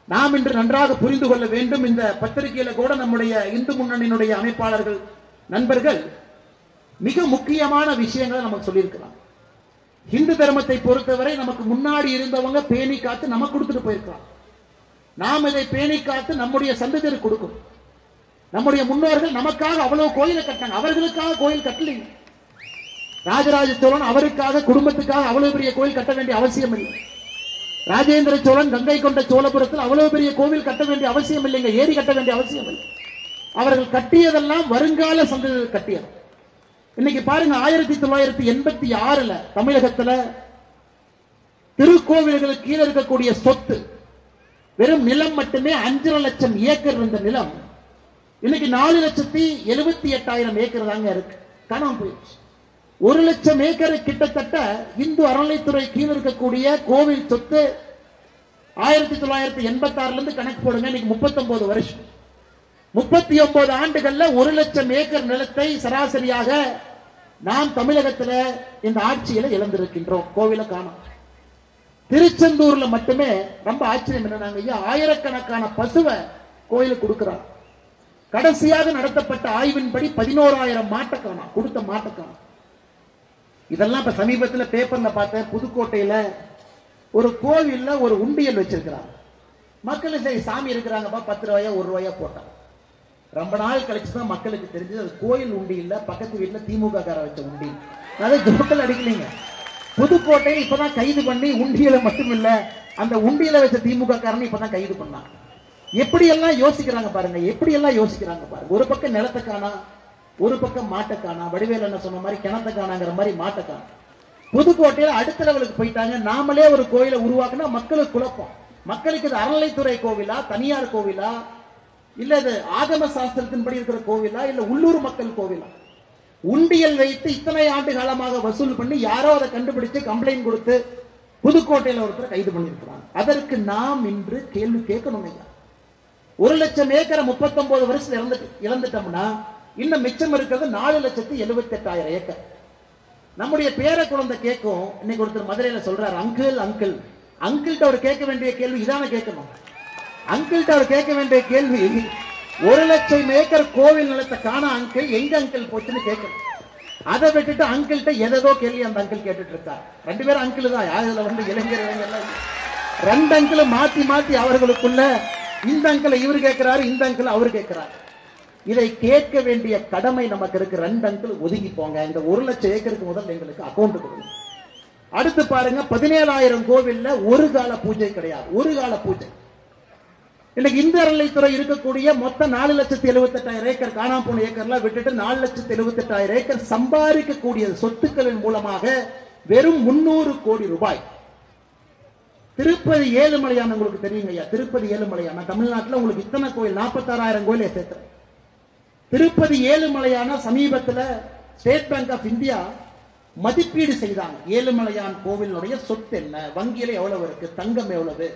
நாம் இன்று நன்றாக புரிந்து கொள்ள வேண்டும். இந்த பத்திரிகையில கூட நம்முடைய இந்து முன்னணியினுடைய அமைப்பாளர்கள் நண்பர்கள் மிக முக்கியமான விஷயங்களை நமக்கு சொல்லியிருக்கிறாங்க. இந்து தர்மத்தை பொறுத்தவரை நமக்கு முன்னாடி இருந்தவங்க பேணி காத்து நமக்கு கொடுத்துட்டு போயிருக்கிறாங்க. நாம் இதை பேணி காத்து நம்முடைய சந்ததியருக்கு கொடுக்கும். நம்முடைய முன்னோர்கள் நமக்காக அவ்வளவு கோயிலை கட்டினாங்க, அவர்களுக்காக கோயில் கட்டலைங்க. ராஜராஜ சோழன் அவருக்காக, குடும்பத்துக்காக அவ்வளவு பெரிய கோயில் கட்ட வேண்டிய அவசியம் இல்லை. ராஜேந்திர சோழன் கங்கை கொண்ட சோழபுரத்தில் அவ்வளவு பெரிய கோவில் கட்ட வேண்டிய அவசியம் இல்லைங்க, ஏரி கட்ட வேண்டிய அவசியம் இல்லை. அவர்கள் கட்டியதெல்லாம் வருங்கால சந்ததியர் கட்டியது. இன்னைக்கு பாருங்க, 1986 தமிழகத்துல திருக்கோவில்களுக்கு கீழே இருக்கக்கூடிய சொத்து வெறும் நிலம் மட்டுமே 5.5 லட்சம் ஏக்கர் இருந்த நிலம் இன்னைக்கு 4,78,000 ஏக்கர் தாங்க இருக்கு, காணாம போயிடுச்சு. 1 லட்சம் ஏக்கர் கிட்டத்தட்ட இந்து அறநிலைத்துறை கீழே இருக்கக்கூடிய கோவில் சொத்து 1986 இருந்து கணக்கு போடுங்க, இன்னைக்கு 39 வருஷம். 39 ஆண்டுகள்ல 1 லட்சம் ஏக்கர் நிலத்தை சராசரியாக நாம் தமிழகத்துல இந்த ஆட்சியில இழந்திருக்கின்றோம். கோவில காணோம். திருச்செந்தூர்ல மட்டுமே ரொம்ப ஆச்சரியம் என்னன்னாங்க, ஆயிரக்கணக்கான பசுவை கோயிலுக்கு கொடுக்கிறார். கடைசியாக நடத்தப்பட்ட ஆய்வின்படி 11,000 மாட்டை காணோம், கொடுத்த மாட்டை காணோம். இதெல்லாம் இப்ப சமீபத்தில் பேப்பர்ல பார்த்தேன். புதுக்கோட்டையில ஒரு கோவில்ல ஒரு உண்டியல் வச்சிருக்கிறாங்க. மக்கள் சரி சாமி இருக்கிறாங்கப்பா, 10 ரூபாயா 1 ரூபாயா போட்டாங்க. ரொம்ப நாள் கழிச்சுதான் மக்களுக்கு தெரிஞ்சது அது கோயில் உண்டி இல்ல, பக்கத்து வீட்டுல திமுக கார வச்ச உண்டி. அதை ஜோக்கல் அடிக்கலைங்க. புதுக்கோட்டையில் இப்பதான் கைது பண்ணி உண்டியல மட்டும் இல்ல, அந்த உண்டியல வச்ச திமுக காரனை இப்பதான் கைது பண்ணாங்க. எப்படி எல்லாம் யோசிக்கிறாங்க பாருங்க, எப்படி எல்லாம் யோசிக்கிறாங்க பாருங்க. ஒரு பக்கம் நிலத்தை காணா, ஒரு பக்கம் மாட்டை காணா. வடிவேல் என்ன சொன்ன மாதிரி கிணத்தை காணாங்கிற மாதிரி மாட்டை காணா. புதுக்கோட்டையில அடுத்த லெவலுக்கு போயிட்டாங்க. நாமளே ஒரு கோயிலை உருவாக்குனா மக்களுக்கு குழப்பம். மக்களுக்கு இது அறநிலைத்துறை கோவிலா, தனியார் கோவிலா, இல்ல இது ஆகம சாஸ்திரத்தின்படி இருக்கிற கோவிலா, இல்ல உள்ளூர் மக்கள் கோவிலா? உண்டியல் வைத்து இத்தனை ஆண்டு காலமாக வசூல் பண்ணி யாரோ அதை கண்டுபிடிச்சு கம்ப்ளைண்ட் கொடுத்து புதுக்கோட்டையில ஒருத்தர் கைது பண்ணிருக்கிறாங்க. அதற்கு நாம் இன்று கேள்வி கேட்கணும். 1 லட்சம் ஏக்கரை 39 வருஷத்துல இழந்துட்டோம்னா இன்னும் மிச்சம் இருக்கிறது 4,78,000 ஏக்கர். நம்முடைய பேர குழந்தை கேட்கும். இன்னைக்கு ஒருத்தர் மதுரையில சொல்றாரு, அங்கிள் அங்கிள். அங்கிள்கிட்ட அவர் கேட்க வேண்டிய கேள்வி இதான கேட்கணும். அங்கிள்கிட்ட அவர் கேட்க வேண்டிய கேள்வி, 1 லட்சம் ஏக்கர் கோவில் நிலத்தை காண அங்கிள், எங்க அங்கிள் போச்சுன்னு கேட்கணும். அதை விட்டுட்டு அங்கிள்கிட்ட எதோ கேள்வி அந்த அங்கிள் கேட்டுட்டு இருக்கார். 2 பேரும் அங்கிள் தான், யாருல வந்து இளைஞர் ரெண்டு அங்கிள் மாத்தி மாத்தி அவர்களுக்குள்ள இந்த அங்கிள் இவரு கேட்கிறாரு, இந்த அங்கிள் அவரு கேட்கிறாரு. இதை கேட்க வேண்டிய கடமை நமக்கு இருக்கு. 2 அங்கிள் ஒதுங்கி போங்க, இந்த 1 லட்சம் ஏக்கருக்கு முதல்ல எங்களுக்கு அக்கௌண்ட் கொடுங்க. அடுத்து பாருங்க, 17,000 கோவில்ல ஒரு கால பூஜை கிடையாது. ஒரு கால பூஜை. இன்னைக்கு இந்து அறநிலைத்துறை இருக்கக்கூடிய மொத்தம் 4,78,000 ஏக்கர் காணாம போன ஏக்கர்லாம் விட்டுட்டு 4,78,000 ஏக்கர் சம்பாதிக்கக்கூடிய சொத்துக்களின் மூலமாக வெறும் 300 கோடி ரூபாய். திருப்பதி ஏழுமலையான் உங்களுக்கு தெரியுங்க ஐயா, திருப்பதி ஏழுமலையான் தமிழ்நாட்டில் உங்களுக்கு இத்தனை கோயில் 46,000 கோயிலை சேர்க்கிறேன். திருப்பதி ஏழுமலையான சமீபத்தில் ஸ்டேட் பேங்க் ஆஃப் இந்தியா மதிப்பீடு செய்தாங்க. ஏழுமலையான் கோவிலுடைய சொத்து என்ன, வங்கியில எவ்வளவு இருக்கு, தங்கம் எவ்வளவு,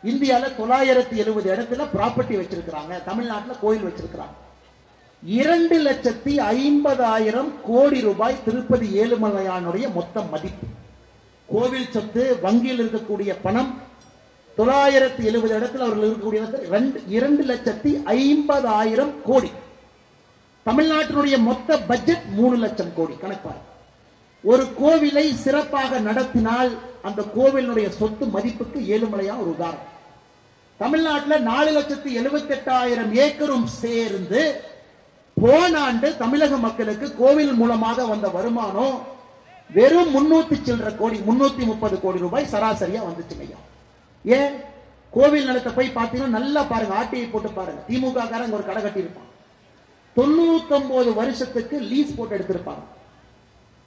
இந்தியாவில் 970 இடத்துல ப்ராப்பர்ட்டி வச்சிருக்கிறாங்க, தமிழ்நாட்டில் கோயில் வச்சிருக்கிறாங்க. 2,50,000 கோடி ரூபாய் திருப்பதி ஏழுமலையானுடைய மொத்த மதிப்பு. கோவில் சொத்து, வங்கியில் இருக்கக்கூடிய பணம் 970 இடத்துல அவர்கள் இருக்கக்கூடிய 2,50,000 கோடி. தமிழ்நாட்டினுடைய மொத்த பட்ஜெட் 3 லட்சம் கோடி. கணக்காக ஒரு கோவிலை சிறப்பாக நடத்தினால் அந்த கோவிலுடைய சொத்து மதிப்புக்கு ஏழுமலையான் ஒரு உதாரணம். தமிழ்நாட்டில் 4,78,000 ஏக்கரும் சேர்ந்து போன ஆண்டு தமிழக மக்களுக்கு கோவில் மூலமாக வந்த வருமானம் வெறும் 300 சில்லற கோடி, 330 கோடி ரூபாய் சராசரியா வந்துச்சுங்க. ஏன்? கோவில் நிலத்தை போய் பார்த்தீங்கன்னா நல்லா பாருங்க, ஆர்டிஐ போட்டு பாருங்க. திமுக காரங்க ஒரு கடை கட்டி இருப்பான், 99 வருஷத்துக்கு லீஸ் போட்டு எடுத்திருப்பாங்க.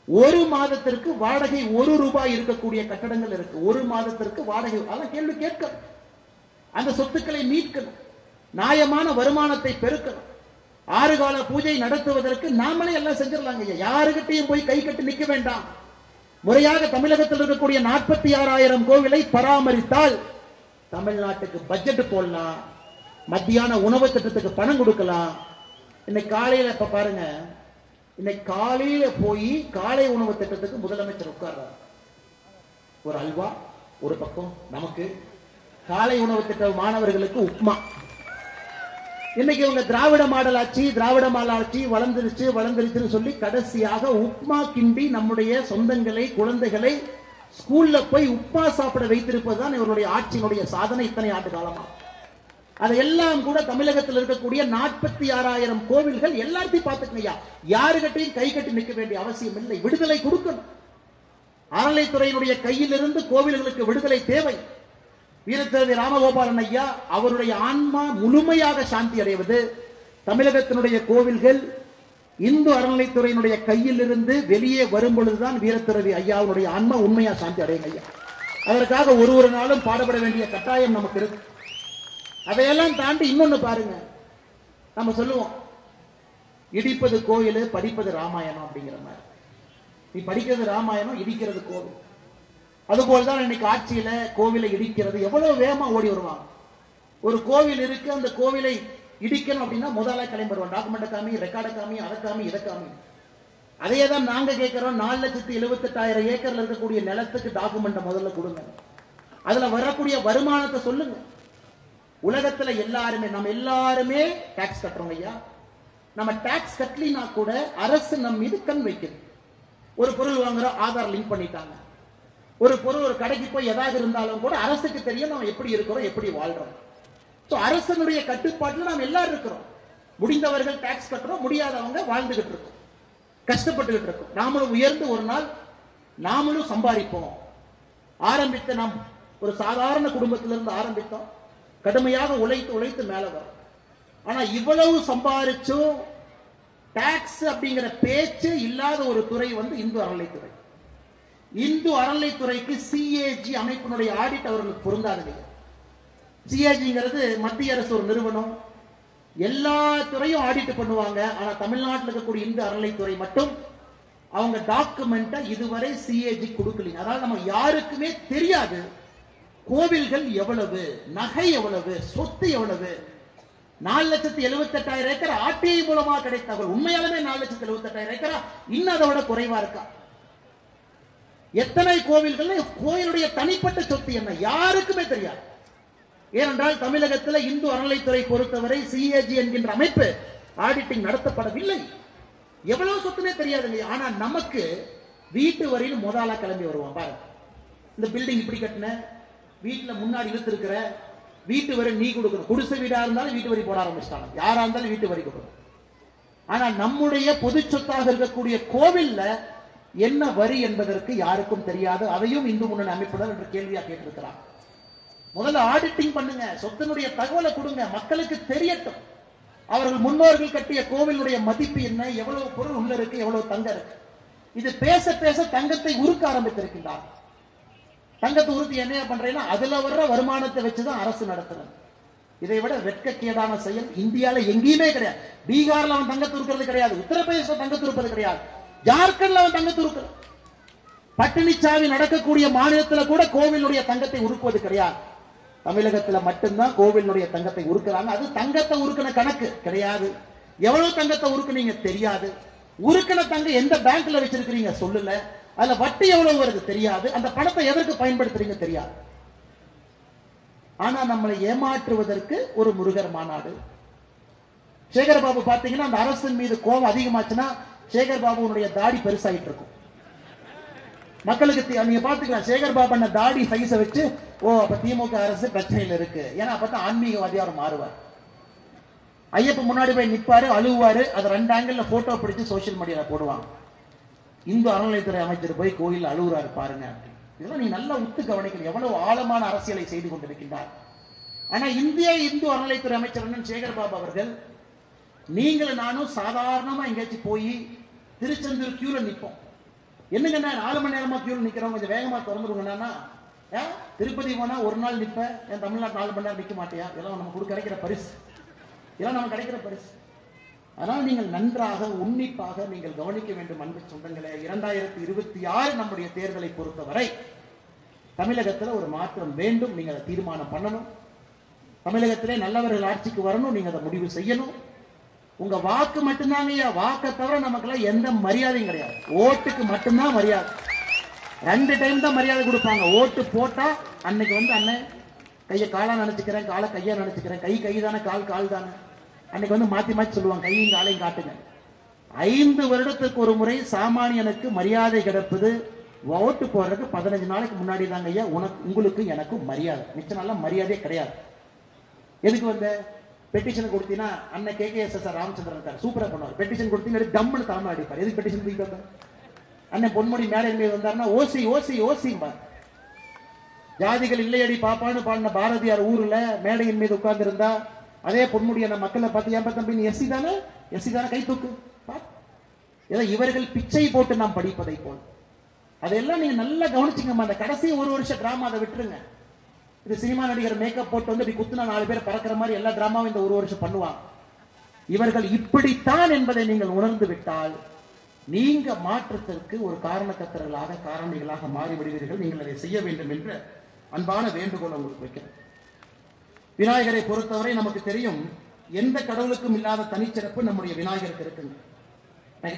ஒரு மாதத்திற்கு வாடகை 1 ரூபாய் இருக்கக்கூடிய கட்டடங்கள் இருக்கு. ஒரு மாதத்திற்கு வாடகை. அதான் கேள்வி கேட்கணும். அந்த சொத்துக்களை மீட்கணும், நியாயமான வருமானத்தை பெருக்கணும். 6 கால பூஜை நடத்துவதற்கு நாமளே எல்லாம் செஞ்சிடலாங்க. யாருகிட்டையும் போய் கை கட்டி நிக்க வேண்டாம். முறையாக தமிழகத்தில் இருக்கக்கூடிய 46,000 கோவிலை பராமரித்தால் தமிழ்நாட்டுக்கு பட்ஜெட் போடலாம், மத்தியான உணவு திட்டத்துக்கு பணம் கொடுக்கலாம். இன்னைக்கு காலையில இப்ப பாருங்க, இன்னைக்கு காலையில போய் காலை உணவு திட்டத்துக்கு முதலமைச்சர் உட்கார்றாரு. ஒரு அல்வா ஒரு பக்கம், நமக்கு காலை உணவு திட்ட மாணவர்களுக்கு உப்மா. இன்னைக்கு இவங்க திராவிட மாடல் ஆட்சி, திராவிட மாடல் ஆட்சி வளர்ந்துருச்சுன்னு சொல்லி கடைசியாக உப்மா கிண்டி நம்முடைய சொந்தங்களை, குழந்தைகளை ஸ்கூல்ல போய் உப்மா சாப்பிட வைத்திருப்பதுதான் இவருடைய ஆட்சியினுடைய சாதனை இத்தனை ஆண்டு காலமா. அதையெல்லாம் கூட தமிழகத்தில் இருக்கக்கூடிய 46,000 கோவில்கள் எல்லாத்தையும் பார்த்துக்கணையா, யாருகிட்டையும் கை கட்டி நிற்க வேண்டிய அவசியம் இல்லை. விடுதலை கொடுக்கணும். அறநிலைத்துறையினுடைய கையிலிருந்து கோவில்களுக்கு விடுதலை தேவை. வீரத்திரவி ராமகோபாலன் ஐயா அவருடைய ஆன்மா முழுமையாக சாந்தி அடைவது தமிழகத்தினுடைய கோவில்கள் இந்து அறநிலைத்துறையினுடைய கையில் இருந்து வெளியே வரும் பொழுதுதான் வீரத்திரவி ஐயாவுடைய ஆன்மா உண்மையா சாந்தி அடையும் ஐயா. அதற்காக ஒரு நாளும் பாடுபட வேண்டிய கட்டாயம் நமக்கு இருக்கு. அதையெல்லாம் தாண்டி இன்னொன்னு பாருங்க, நம்ம சொல்லுவோம் இடிப்பது கோயில், படிப்பது ராமாயணம் அப்படிங்கிற மாதிரி. நீ படிக்கிறது ராமாயணம், இடிக்கிறது கோவில். அதுபோல்தான் இன்னைக்கு ஆட்சியில கோவிலை இடிக்கிறது எவ்வளவு வேகமா ஓடி வருவாங்க. ஒரு கோவில் இருக்கு, அந்த கோவிலை இடிக்கணும் அப்படின்னா முதல்ல கிளம்பி வருவாங்க. டாக்குமெண்ட் காமி, ரெக்கார்டு காமி, அதை காமி, இதை காமி. அதே தான் நாங்க கேட்கிறோம். 4,78,000 ஏக்கர்ல இருக்கக்கூடிய நிலத்துக்கு டாக்குமெண்ட் முதல்ல கொடுங்க. அதுல வரக்கூடிய வருமானத்தை சொல்லுங்க. உலகத்துல எல்லாருமே, நம்ம எல்லாருமே டாக்ஸ் கட்டுறோம் ஐயா. நம்ம டாக்ஸ் கட்டலினா கூட அரசு நம் மீது கண் வைக்குது. ஒரு பொருள் வாங்குறோம், ஆதார் லிங்க் பண்ணிட்டாங்க. ஒரு பொருள் ஒரு கடைக்கு போய் ஏதாவது இருந்தாலும் கூட அரசுக்கு தெரியும் நம்ம எப்படி இருக்கிறோம், எப்படி வாழ்றோம். அரசனுடைய கட்டுப்பாட்டில் நாம் எல்லாரும் இருக்கிறோம். முடிந்தவர்கள் டாக்ஸ் கட்டுறோம், முடியாதவங்க வாழ்ந்துகிட்டு இருக்கோம், கஷ்டப்பட்டுகிட்டு இருக்கோம். நாமளும் உயர்ந்து ஒரு நாள் நாமளும் சம்பாதிப்போம். ஆரம்பித்த நாம் ஒரு சாதாரண குடும்பத்திலிருந்து ஆரம்பித்தோம், கடுமையாக உழைத்து மேல வரும். ஆனா இவ்வளவு சம்பாதிச்சும் டாக்ஸ் அப்படிங்கிற பேச்சு இல்லாத ஒரு துறை வந்து இந்து அறநிலைத்துறை. இந்து அறநிலைத்துறைக்கு சிஏஜி அமைப்பினுடைய ஆடிட் அவர்களுக்கு பொருந்தாது. சிஏஜிங்கிறது மத்திய அரசு ஒரு நிறுவனம், எல்லா துறையும் ஆடிட் பண்ணுவாங்க. ஆனா தமிழ்நாட்டில் இருக்கக்கூடிய இந்து அறநிலைத்துறை மட்டும் அவங்க டாக்குமெண்ட்டை இதுவரை சிஏஜி கொடுக்கலீங்க. அதாவது நம்ம யாருக்குமே தெரியாது கோவில்கள் எவ்வளவு, நகை எவ்வளவு, சொத்து எவ்வளவு. 4,78,000 ஏக்கர் ஆர்டிஐ மூலமா கிடைத்தவர்கள் உண்மையாலுமே 4,78,000 ஏக்கரா, இன்னும் அதை விட குறைவா இருக்கா? எத்தனை கோவில்கள், கோயிலுடைய தனிப்பட்ட சொத்து என்ன யாருக்குமே தெரியாது. ஏனென்றால் தமிழகத்தில் இந்து அறநிலைத்துறை பொறுத்தவரை சிஏஜி என்கின்ற அமைப்பு ஆடிட்டிங் நடத்தப்படவில்லை. எவ்வளவு சொத்துனே தெரியாதுங்க. ஆனா நமக்கு வீட்டு வரையில் முதலா கிளம்பி வருவான் பாருங்க. இந்த பில்டிங் இப்படி கட்டின, வீட்டுல முன்னாடி இழுத்து இருக்கிற, வீட்டு வரி நீ கொடுக்கணும். குடிசை வீடா இருந்தாலும் வீட்டு வரி போட ஆரம்பிச்சிட்டாங்க. யாரா இருந்தாலும் வீட்டு வரி கொடுக்கணும். ஆனா நம்முடைய பொது சொத்தாக இருக்கக்கூடிய கோவில்ல என்ன வரி என்பதற்கு யாருக்கும் தெரியாது. அதையும் இந்து முன்னணி அமைப்பினர் என்ற கேள்வியா கேட்டிருக்கிறார். முதல்ல ஆடிட்டிங் பண்ணுங்க, சொத்தினுடைய தகவலை கொடுங்க, மக்களுக்கு தெரியட்டும். அவர்கள் முன்னோர்கள் கட்டிய கோவிலுடைய மதிப்பு என்ன, எவ்வளவு பொருள் உள்ள இருக்கு, எவ்வளவு தங்கம் இருக்கு. இது பேச பேச தங்கத்தை உருக்க ஆரம்பித்திருக்கின்றார். தங்கத்தை உறுதி என்ன பண்றேன்னா அதுல வர்ற வருமானத்தை வச்சுதான் அரசு நடத்துறது. இதை விட வெட்கக்கேடான செயல் இந்தியால எங்கேயுமே கிடையாது. பீகார்ல அவன் தங்கத்தை உருக்கிறது கிடையாது, உத்தரப்பிரதேச தங்கத்தை உருப்பது கிடையாது, ஜார்க்கண்ட்ல அவன் தங்கத்தை உருக்கிறது, பட்டினிச்சாவி நடக்கக்கூடிய மாநிலத்தில் கூட கோவிலுடைய தங்கத்தை உருக்குவது கிடையாது. தமிழகத்துல மட்டும்தான் கோவிலுடைய தங்கத்தை உருக்குறாங்க. அது தங்கத்தை உருக்கின கணக்கு கிடையாது. எவ்வளவு தங்கத்தை உருக்குனீங்க தெரியாது. உருக்கின தங்கம் எந்த பேங்க்ல வச்சிருக்கிறீங்க சொல்லல. அதுல வட்டி எவ்வளவு வருது தெரியாது. அந்த பணத்தை எதற்கு பயன்படுத்துறீங்க தெரியாது. ஆனா நம்மளை ஏமாற்றுவதற்கு ஒரு முருகர் மாநாடு. சேகர் பாபு பாத்தீங்கன்னா அந்த அரசின் மீது கோபம் அதிகமாச்சுன்னா சேகர் பாபுனுடைய தாடி பெருசாயிட்டு இருக்கும். மக்களுக்கு நீங்க பாத்துக்கலாம், சேகர் பாபு அண்ணன் தாடி சைஸை வச்சு ஓ அப்ப திமுக அரசு பிரச்சனையில் இருக்கு. ஏன்னா அப்பதான் ஆன்மீகவாதியா அவர் மாறுவார். ஐயப்ப முன்னாடி போய் நிப்பாரு, அழுவாரு. அது 2 ஆங்கிள் போட்டோ பிடிச்சு சோசியல் மீடியால போடுவாங்க. இந்து அறநிலையத்துறை அமைச்சர் போய் கோயில் அழுகுறாரு பாருங்க. இதெல்லாம் நீ நல்லா உத்து கவனிக்கணும், எவ்வளவு ஆழமான அரசியலை செய்து கொண்டிருக்கின்றார். ஆனா இந்திய இந்து அறநிலையத்துறை அமைச்சர் சேகர் பாபு அவர்கள், நீங்களும் நானும் சாதாரணமா எங்கேயாச்சும் போய் திருச்செந்தூர் கியூல நிற்போம். என்னங்க 4 மணி நேரமா கியூல நிக்கிறோம், கொஞ்சம் வேகமா திறந்துருங்கன்னா, திருப்பதி போனா ஒரு நாள் நிப்ப, என் தமிழ்நாடு 4 மணி நேரம் நிக்க மாட்டியா? இதெல்லாம் நமக்கு கிடைக்கிற பரிசு, இதெல்லாம் நமக்கு கிடைக்கிற பரிசு. ஆனால் நீங்கள் நன்றாக உன்னிப்பாக நீங்கள் கவனிக்க வேண்டும் அன்பு சொந்தங்களே. 2026 நம்முடைய தேர்தலை பொறுத்தவரை தமிழகத்தில் ஒரு மாற்றம் வேண்டும். நீங்க அதை தீர்மானம் பண்ணணும். தமிழகத்திலே நல்லவர்கள் ஆட்சிக்கு வரணும். நீங்க அதை முடிவு செய்யணும். உங்க வாக்கு மட்டும்தாங்க, வாக்கை தவிர நமக்கு எந்த மரியாதையும் கிடையாது. ஓட்டுக்கு மட்டும்தான் மரியாதை. 2 டைம் தான் மரியாதை கொடுப்பாங்க. ஓட்டு போட்டா அன்னைக்கு அண்ணன் கையை காலா நினைச்சுக்கிறேன், காலை கையா நினைச்சுக்கிறேன், கை தானே, கால் தானே, அன்னைக்கு மாத்தி மாத்தி சொல்லுவாங்க, கையும் காலையும் காட்டுங்க. 5 வருடத்துக்கு ஒரு முறை சாமானியனுக்கு மரியாதை கிடைப்பது ஓட்டு போடுறதுக்கு 15 நாளைக்கு முன்னாடி தாங்க ஐயா உங்களுக்கு எனக்கும் மரியாதை. மிச்ச நாள மரியாதையே கிடையாது. எதுக்கு பெட்டிஷன் கொடுத்தீங்கன்னா அண்ணன் KKSS ராமச்சந்திரன் இருக்காரு, சூப்பரா பண்ணுவார். பெட்டிஷன் கொடுத்தீங்கன்னா டம்னு தலைமை அடிப்பார். எதுக்கு பெட்டிஷன் தூக்கிட்டு அண்ணன் பொன்முடி மேலே மீது வந்தாருன்னா ஓசி ஓசி ஓசிம்பார். ஜாதிகள் இல்லையடி பாப்பான்னு பாடின பாரதியார் ஊர்ல மேடையின் மீது உட்கார்ந்து இருந்தா அதே பொன்முடிய மக்களை பார்த்து ஏன் தம்பி நீ எஸ்சி தானே கை தூக்கு. ஏதோ இவர்கள் பிச்சை போட்டு நாம் படிப்பதை போல் அதெல்லாம் நீங்க நல்லா கவனிச்சுங்கம்மா. அந்த கடைசி 1 வருஷ டிராமா அதை விட்டுருங்க. இது சினிமா நடிகர் மேக்கப் போட்டு இப்படி குத்துனா 4 பேர் பறக்கிற மாதிரி எல்லா டிராமாவும் இந்த 1 வருஷம் பண்ணுவாங்க. இவர்கள் இப்படித்தான் என்பதை நீங்கள் உணர்ந்து விட்டால் நீங்க மாற்றத்திற்கு ஒரு காரணக்கர்த்தர்களாக காரணிகளாக மாறிவிடுவீர்கள். நீங்கள் அதை செய்ய வேண்டும் என்று அன்பான வேண்டுகோள் உங்களுக்கு வைக்கிறேன். விநாயகரை பொறுத்தவரை நமக்கு தெரியும், எந்த கடவுளுக்கும் இல்லாத தனிச்சிறப்பு நம்முடைய விநாயகருக்கு இருக்குங்க.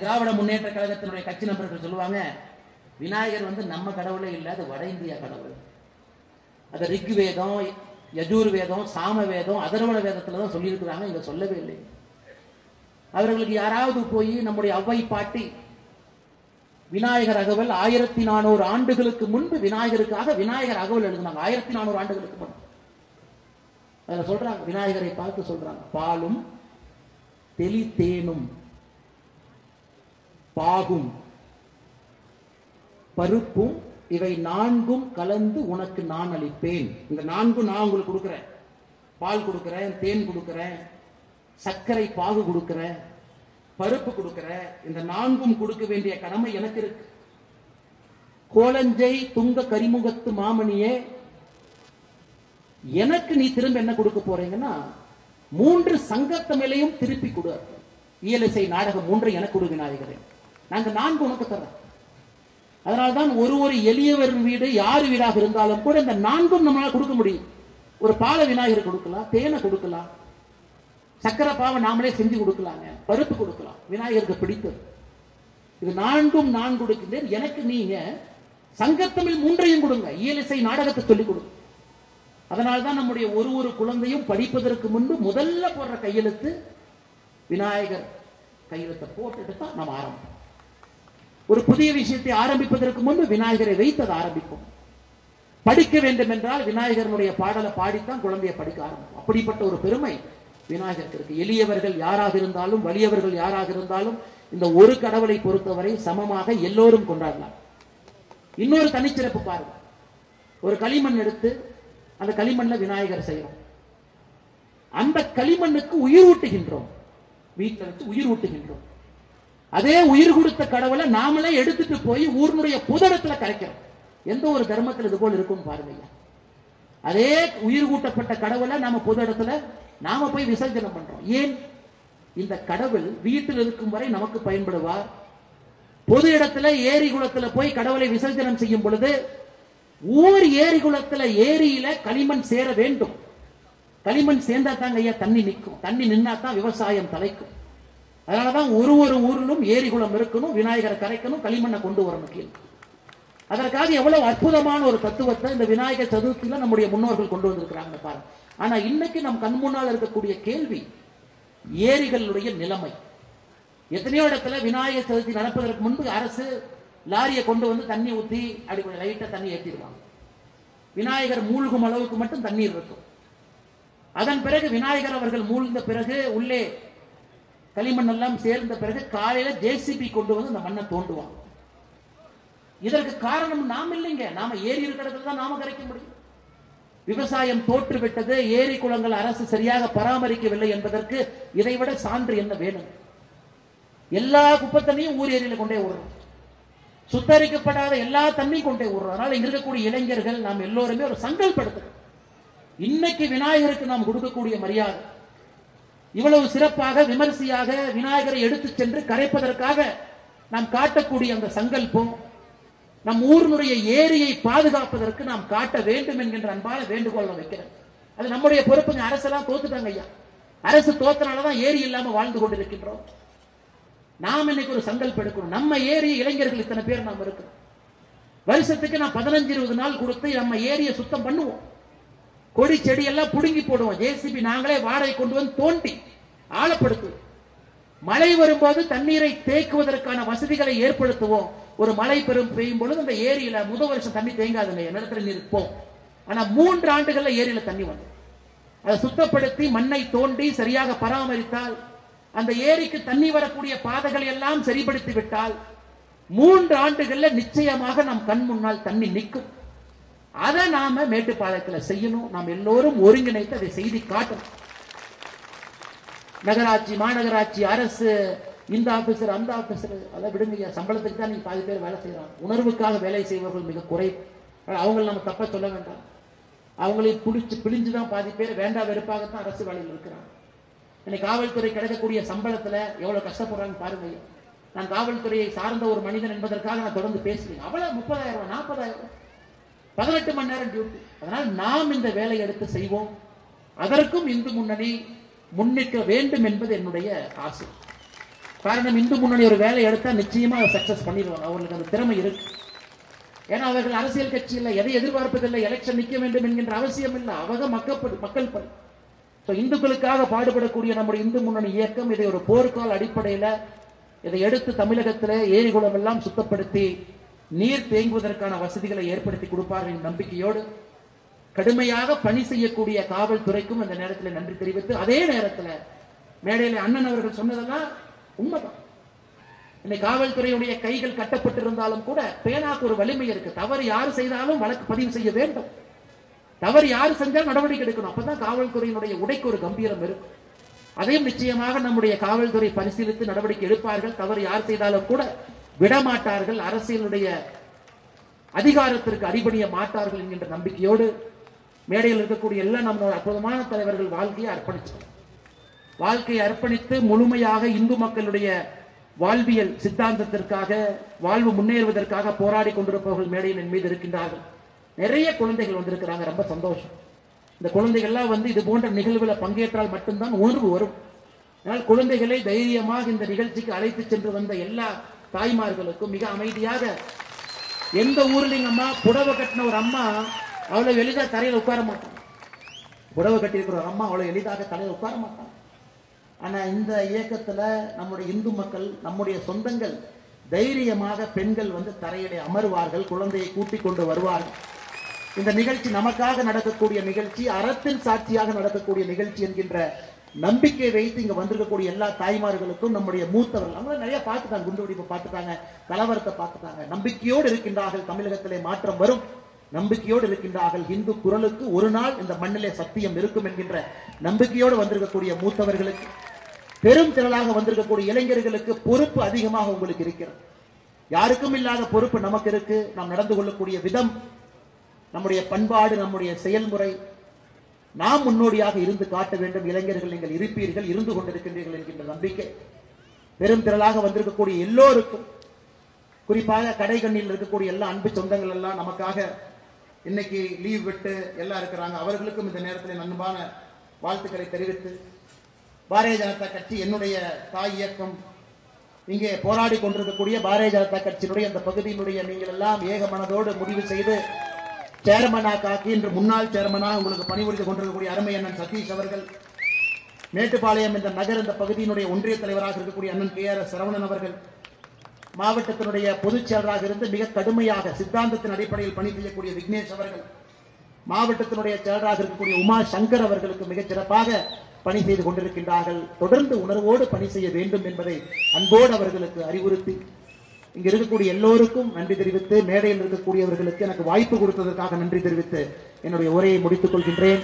திராவிட முன்னேற்ற கழகத்தினுடைய கட்சி நண்பர்கள் சொல்லுவாங்க, விநாயகர் நம்ம கடவுளே இல்லாத வட இந்தியா கடவுள். அது ரிக் வேதம், யஜூர் வேதம், சாம வேதம், அதர்வண வேதத்துல தான் சொல்லி இருக்கிறாங்க, இங்க சொல்லவே இல்லை. அவர்களுக்கு யாராவது போய் நம்முடைய அவ்வை பாட்டி விநாயகர் அகவல் 1400 ஆண்டுகளுக்கு முன்பு விநாயகருக்காக விநாயகர் அகவல் எழுதினாங்க. 1400 ஆண்டுகளுக்கு முன்பு அதுல சொல்றாங்க, விநாயகரை பார்த்து சொல்றாங்க, பாலும் தெளி தேனும் பாகும் பருப்பும் இவை 4ம் கலந்து உனக்கு நான் அளிப்பேன். இந்த 4ம் நான் உங்களுக்கு கொடுக்கிறேன். பால் கொடுக்கிறேன், தேன் கொடுக்கிறேன், சர்க்கரை பாகு கொடுக்கிறேன், பருப்பு கொடுக்கிறேன். இந்த 4ம் கொடுக்க வேண்டிய கடமை எனக்கு இருக்கு. கோலஞ்சை துங்க கரிமுகத்து மாமணியே, எனக்கு நீ திரும்ப என்ன கொடுக்க போறீங்கன்னா 3 சங்கத்தமிழையும் திருப்பி கொடு. இயலிசை நாடகம் 3 எனக்கு கொடு விநாயகரே, நாங்க 4 உனக்கு தர்றோம். அதனால்தான் ஒரு எளியவர் வீடு யார் வீடாக இருந்தாலும் கூட இந்த 4ம் நம்மளால கொடுக்க முடியும். ஒரு பால விநாயகர் கொடுக்கலாம், தேனை கொடுக்கலாம், சக்கரை பாவை நாமளே செஞ்சு கொடுக்கலாங்க, பருப்பு கொடுக்கலாம், விநாயகருக்கு பிடித்தது. இது 4ம் நான் கொடுக்கின்றேன். எனக்கு நீங்க சங்கத்தமிழ் 3ஐயும் கொடுங்க, இயலிசை நாடகத்தை சொல்லிக் கொடுங்க. அதனால்தான் நம்முடைய ஒரு குழந்தையும் படிப்பதற்கு முன்பு முதல்ல போடுற கையெழுத்து விநாயகர் கையெழுத்தை போட்டுட்டு தான் நம்ம ஆரம்பிப்போம். ஒரு புதிய விஷயத்தை ஆரம்பிப்பதற்கு முன்பு விநாயகரை வைத்து அதை ஆரம்பிப்போம். படிக்க வேண்டும் என்றால் விநாயகருடைய பாடலை பாடித்தான் குழந்தையை படிக்க ஆரம்பிக்கும். அப்படிப்பட்ட ஒரு பெருமை விநாயகருக்கு இருக்கு. எளியவர்கள் யாராக இருந்தாலும் வலியவர்கள் யாராக இருந்தாலும் இந்த ஒரு கடவுளை பொறுத்தவரை சமமாக எல்லோரும் கொண்டாடலாம். இன்னொரு தனிச்சிறப்பு பாருங்க. ஒரு களிமண் எடுத்து அந்த களிமண்ல விநாயகர் செய்யறோம். அந்த களிமண்ணுக்கு உயிர் ஊட்டுகின்றோம். வீட்டில் வச்சு உயிர் ஊட்டுகின்றோம். அதே உயிர் கொடுத்த கடவுளை நாமளே எடுத்துட்டு போய் ஊர்னுடைய புதடத்துல கரைக்கிறோம். எந்த ஒரு தர்மத்தில் இது போல் இருக்கும் பாருங்க. அதே உயிர் கூட்டப்பட்ட கடவுளை நாம பொது இடத்துல நாம போய் விசர்ஜனம் பண்றோம். ஏன்? இந்த கடவுள் வீட்டில் இருக்கும் வரை நமக்கு பயன்படுவார். பொது இடத்துல ஏரி குளத்துல போய் கடவுளை விசர்ஜனம் செய்யும் பொழுது ஊர் ஏரி குளத்துல ஏரியில களிமண் சேர வேண்டும். களிமண் சேர்ந்தா தாங்க ஐயா தண்ணி நிற்கும். தண்ணி நின்னா தான் விவசாயம் தலைக்கும். அதனாலதான் ஒரு ஊரிலும் ஏரி குளம் இருக்கணும், விநாயகரை கரைக்கணும், களிமண்ணை கொண்டு வரணும் கீழே. அதற்காக எவ்வளவு அற்புதமான ஒரு தத்துவத்தை இந்த விநாயகர் சதுர்த்தியில நம்முடைய முன்னோர்கள் கொண்டு வந்திருக்கிறாங்க பாருங்க. ஆனா இன்னைக்கு நம் கண் முன்னால் இருக்கக்கூடிய கேள்வி ஏரிகளுடைய நிலைமை. எத்தனையோ இடத்துல விநாயகர் சதுர்த்தி நடப்பதற்கு முன்பு அரசு லாரியை கொண்டு வந்து தண்ணி ஊத்தி அப்படி கொஞ்சம் லைட்டா தண்ணி ஏற்றிடுவாங்க. விநாயகர் மூழ்கும் அளவுக்கு மட்டும் தண்ணீர் இருக்கும். அதன் பிறகு விநாயகர் அவர்கள் மூழ்ந்த பிறகு உள்ளே களிமண் எல்லாம் சேர்ந்த பிறகு காலையில ஜேசிபி கொண்டு வந்து அந்த மண்ணை தோண்டுவாங்க. இதற்கு காரணம் நாம் இல்லைங்க. நாம ஏரி இருக்கிற இடத்துல தான் நாம கரைக்க முடியும். விவசாயம் தோற்றுவிட்டது, ஏரி குளங்கள் அரசு சரியாக பராமரிக்கவில்லை என்பதற்கு இதைவிட சான்று என்ன வேணும்? எல்லா குப்பை தண்ணியும் ஊர் ஏரியில கொண்டே விடுறோம். சுத்தரிக்கப்படாத எல்லா தண்ணியும் கொண்டே விடுறோம். அதனால இங்க இருக்கக்கூடிய இளைஞர்கள் நாம் எல்லோருமே ஒரு சங்கல்படுத்துறோம். இன்னைக்கு விநாயகருக்கு நாம் கொடுக்கக்கூடிய மரியாதை இவ்வளவு சிறப்பாக விமர்சையாக விநாயகரை எடுத்து சென்று கரைப்பதற்காக நாம் காட்டக்கூடிய அந்த சங்கல்பம் நம் ஊரினுடைய ஏரியை பாதுகாப்பதற்கு நாம் காட்ட வேண்டும் என்கின்ற அன்பான வேண்டுகோள் வைக்கிறேன். அது நம்முடைய பொறுப்புங்க. அரசெல்லாம் தோத்துட்டாங்க ஐயா. அரசு தோத்தனாலதான் ஏரி இல்லாம வாழ்ந்து கொண்டிருக்கின்றோம். நாம் இன்னைக்கு ஒரு சங்கல்பம் எடுக்கணும். நம்ம ஏரி இளைஞர்கள் இத்தனை பேர் நாம் இருக்கிறோம். வருஷத்துக்கு நான் 15-20 நாள் கொடுத்து நம்ம ஏரியை சுத்தம் பண்ணுவோம். கொடி செடி எல்லாம் புடுங்கி போடுவோம். ஜேசிபி நாங்களே வாடகை கொண்டு வந்து தோண்டி ஆழப்படுத்துவோம். மழை வரும்போது தண்ணீரை தேக்குவதற்கான வசதிகளை ஏற்படுத்துவோம். ஒரு மழை பெய்யும் பொழுது அந்த ஏரியில முதல் வருஷம் தண்ணி தேங்காதுங்க, நிலத்தடி நீர் இருப்போம். ஆனா 3 ஆண்டுகள்ல ஏரியில தண்ணி வந்து அதை சுத்தப்படுத்தி மண்ணை தோண்டி சரியாக பராமரித்தால் அந்த ஏரிக்கு தண்ணி வரக்கூடிய பாதைகளை எல்லாம் சரிப்படுத்தி விட்டால் 3 ஆண்டுகள்ல நிச்சயமாக நம் கண் முன்னால் தண்ணி நிற்கும். அதை நாம மேட்டுப்பாளையத்தில் செய்யணும். நாம் எல்லோரும் ஒருங்கிணைத்து அதை செய்தி காட்டணும். நகராட்சி, மாநகராட்சி, அரசு, இந்த ஆபீசர் அந்த ஆபீசர் அதை விடுங்க. சம்பளத்துக்கு தான் நீங்க பாதி பேர் வேலை செய்யறாங்க. உணர்வுக்காக வேலை செய்வர்கள் மிக குறை. அவங்களை நம்ம தப்ப சொல்ல வேண்டாம். அவங்களை பிழிஞ்சுதான் பாதி பேர் வேண்டா வெறுப்பாகத்தான் அரசு வேலையில் இருக்கிறாங்க. இன்னைக்கு காவல்துறை கிடைக்கக்கூடிய சம்பளத்துல எவ்வளவு கஷ்டப்படுறாங்க பாருங்க. நான் காவல்துறையை சார்ந்த ஒரு மனிதன் என்பதற்காக நான் தொடர்ந்து பேசுறேன். அவ்வளவு 30,000 40,000 18 மணி நேரம் டியூட்டி. அதனால் நாம் இந்த வேலையை எடுத்து செய்வோம். அதற்கும் இந்து முன்னணி முன்னிற்க வேண்டும் என்பது என்னுடைய ஆசை. காரணம், இந்து முன்னணி ஒரு வேலை எடுத்தா நிச்சயமா சக்சஸ் பண்ணிடுவாங்க. அவர்களுக்கு அந்த திறமை இருக்கு. ஏன்னா அவர்கள் அரசியல் கட்சி இல்லை, எதை எதிர்பார்ப்பதில்லை, எலெக்ஷன் நிற்க வேண்டும் என்கின்ற அவசியம் இல்லை. அவங்க மக்கள் பணி. இந்துக்களுக்காக பாடுபடக்கூடிய நம்முடைய இந்து முன்னணி இயக்கம் இதை ஒரு போர்க்கால அடிப்படையில் இதை எடுத்து தமிழகத்தில் ஏரி குளம் எல்லாம் சுத்தப்படுத்தி நீர் தேங்குவதற்கான வசதிகளை ஏற்படுத்தி கொடுப்பார்கள் நம்பிக்கையோடு கடுமையாக பணி செய்யக்கூடிய காவல்துறைக்கும் இந்த நேரத்தில் நன்றி தெரிவித்து, அதே நேரத்தில் மேடையில் அண்ணன் அவர்கள் சொன்னதெல்லாம் உண்மைதான். இன்னைக்கு காவல்துறையுடைய கைகள் கட்டப்பட்டிருந்தாலும் கூட பேனாக்கு ஒரு வலிமை இருக்கு. தவறு யாரு செய்தாலும் வழக்கு பதிவு செய்ய வேண்டும். தவறு யாரு செஞ்சாலும் நடவடிக்கை எடுக்கணும். அப்பதான் காவல்துறையினுடைய உடைக்கு ஒரு கம்பீரம் இருக்கும். அதையும் நிச்சயமாக நம்முடைய காவல்துறை பரிசீலித்து நடவடிக்கை எடுப்பார்கள். தவறு யார் செய்தாலும் கூட விடமாட்டார்கள். அரசியலுடைய அதிகாரத்திற்கு அடிபணிய மாட்டார்கள் என்கின்ற நம்பிக்கையோடு மேடையில் இருக்கக்கூடிய எல்லா நம்மளோட அற்புதமான தலைவர்கள் வாழ்க்கையை அர்ப்பணித்து முழுமையாக இந்து மக்களுடைய வாழ்வியல் சித்தாந்தத்திற்காக வாழ்வு முன்னேறுவதற்காக போராடி கொண்டிருப்பவர்கள் மேடையில் என் மீது இருக்கின்றார்கள். நிறைய குழந்தைகள் வந்திருக்கிறாங்க. ரொம்ப சந்தோஷம். இந்த குழந்தைகள்லாம் வந்து இது போன்ற நிகழ்வுகளை பங்கேற்றால் மட்டும்தான் உணர்வு வரும். அதனால் குழந்தைகளை தைரியமாக இந்த நிகழ்ச்சிக்கு அழைத்து சென்று வந்த எல்லா தாய்மார்களுக்கும் மிக அமைதியாக, எந்த ஊர்லயும் அம்மா புடவை கட்டின ஒரு அம்மா அவ்வளவு எளிதாக தரையில் உட்கார மாட்டாங்க. புடவை கட்டியிருக்கிற ஒரு அம்மா அவ்வளவு எளிதாக தலையில் உட்கார மாட்டாங்க. ஆனா இந்த இயக்கத்துல நம்முடைய இந்து மக்கள், நம்முடைய சொந்தங்கள் தைரியமாக பெண்கள் வந்து தரையிலே அமர்வார்கள், குழந்தையை கூட்டிக் கொண்டு வருவார்கள். இந்த நிகழ்ச்சி நமக்காக நடக்கக்கூடிய நிகழ்ச்சி, அறத்தின் சாட்சியாக நடக்கக்கூடிய நிகழ்ச்சி என்கின்ற நம்பிக்கை வைத்து இங்க வந்திருக்கக்கூடிய எல்லா தாய்மார்களுக்கும், நம்முடைய மூத்தவர்கள் அவங்க நிறைய பார்த்துட்டாங்க, குண்டுவெடிப்பு பார்த்துட்டாங்க, கலவரத்தை பார்த்துட்டாங்க, நம்பிக்கையோடு இருக்கின்றார்கள். தமிழகத்திலே மாற்றம் வரும், நம்பிக்கையோடு இருக்கின்றார்கள். இந்து குரலுக்கு ஒரு நாள் இந்த மண்ணிலே சத்தியம் இருக்கும் என்கின்ற நம்பிக்கையோடு வந்திருக்கக்கூடிய மூத்தவர்களுக்கு, பெரும் திரளாக வந்திருக்கக்கூடிய இளைஞர்களுக்கு பொறுப்பு அதிகமாக உங்களுக்கு இருக்கிறது. யாருக்கும் இல்லாத பொறுப்பு நமக்கு இருக்கு. நாம் நடந்து கொள்ளக்கூடிய விதம், நம்முடைய பண்பாடு, நம்முடைய செயல்முறை, நாம் முன்னோடியாக இருந்து காட்ட வேண்டும். இளைஞர்கள் நீங்கள் இருப்பீர்கள், இருந்து கொண்டிருக்கின்றீர்கள் என்கின்ற நம்பிக்கை பெரும் திரளாக வந்திருக்கக்கூடிய எல்லோருக்கும், குறிப்பாக கடைகண்ணில் இருக்கக்கூடிய எல்லா அன்பு சொந்தங்கள் எல்லாம் நமக்காக இன்னைக்கு லீவ் விட்டு எல்லாம் இருக்கிறாங்க. அவர்களுக்கும் இந்த நேரத்தில் அன்பான வாழ்த்துக்களை தெரிவித்து, பாரதிய ஜனதா கட்சி என்னுடைய தாய் இயக்கம், இங்கே போராடி கொண்டிருக்கக்கூடிய பாரதிய ஜனதா கட்சியினுடைய அந்த பகுதியினுடைய நீங்கள் எல்லாம் ஏக மனதோடு முடிவு செய்து சேர்மனாக ஆக்கி இன்று முன்னாள் சேர்மனாக உங்களுக்கு பணிபுரிந்து கொண்டிருக்கக்கூடிய அருமை அண்ணன் சதீஷ் அவர்கள், மேட்டுப்பாளையம் என்ற நகர் இந்த பகுதியினுடைய ஒன்றிய தலைவராக இருக்கக்கூடிய அண்ணன் KRS சரவணன் அவர்கள், மாவட்டத்தினுடைய பொதுச் செயலராக இருந்து மிக கடுமையாக சித்தாந்தத்தின் அடிப்படையில் பணி செய்யக்கூடிய விக்னேஷ் அவர்கள், மாவட்டத்தினுடைய செயலராக இருக்கக்கூடிய உமா சங்கர் அவர்களுக்கு மிகச் சிறப்பாக பணி செய்து கொண்டிருக்கின்றார்கள். தொடர்ந்து உணர்வோடு பணி செய்ய வேண்டும் என்பதை அன்போடு அவர்களுக்கு அறிவுறுத்தி, இங்க இருக்கக்கூடிய எல்லோருக்கும் நன்றி தெரிவித்து, மேடையில் இருக்கக்கூடியவர்களுக்கு எனக்கு வாய்ப்பு கொடுத்ததற்காக நன்றி தெரிவித்து என்னுடைய உரையை முடித்துக் கொள்கின்றேன்.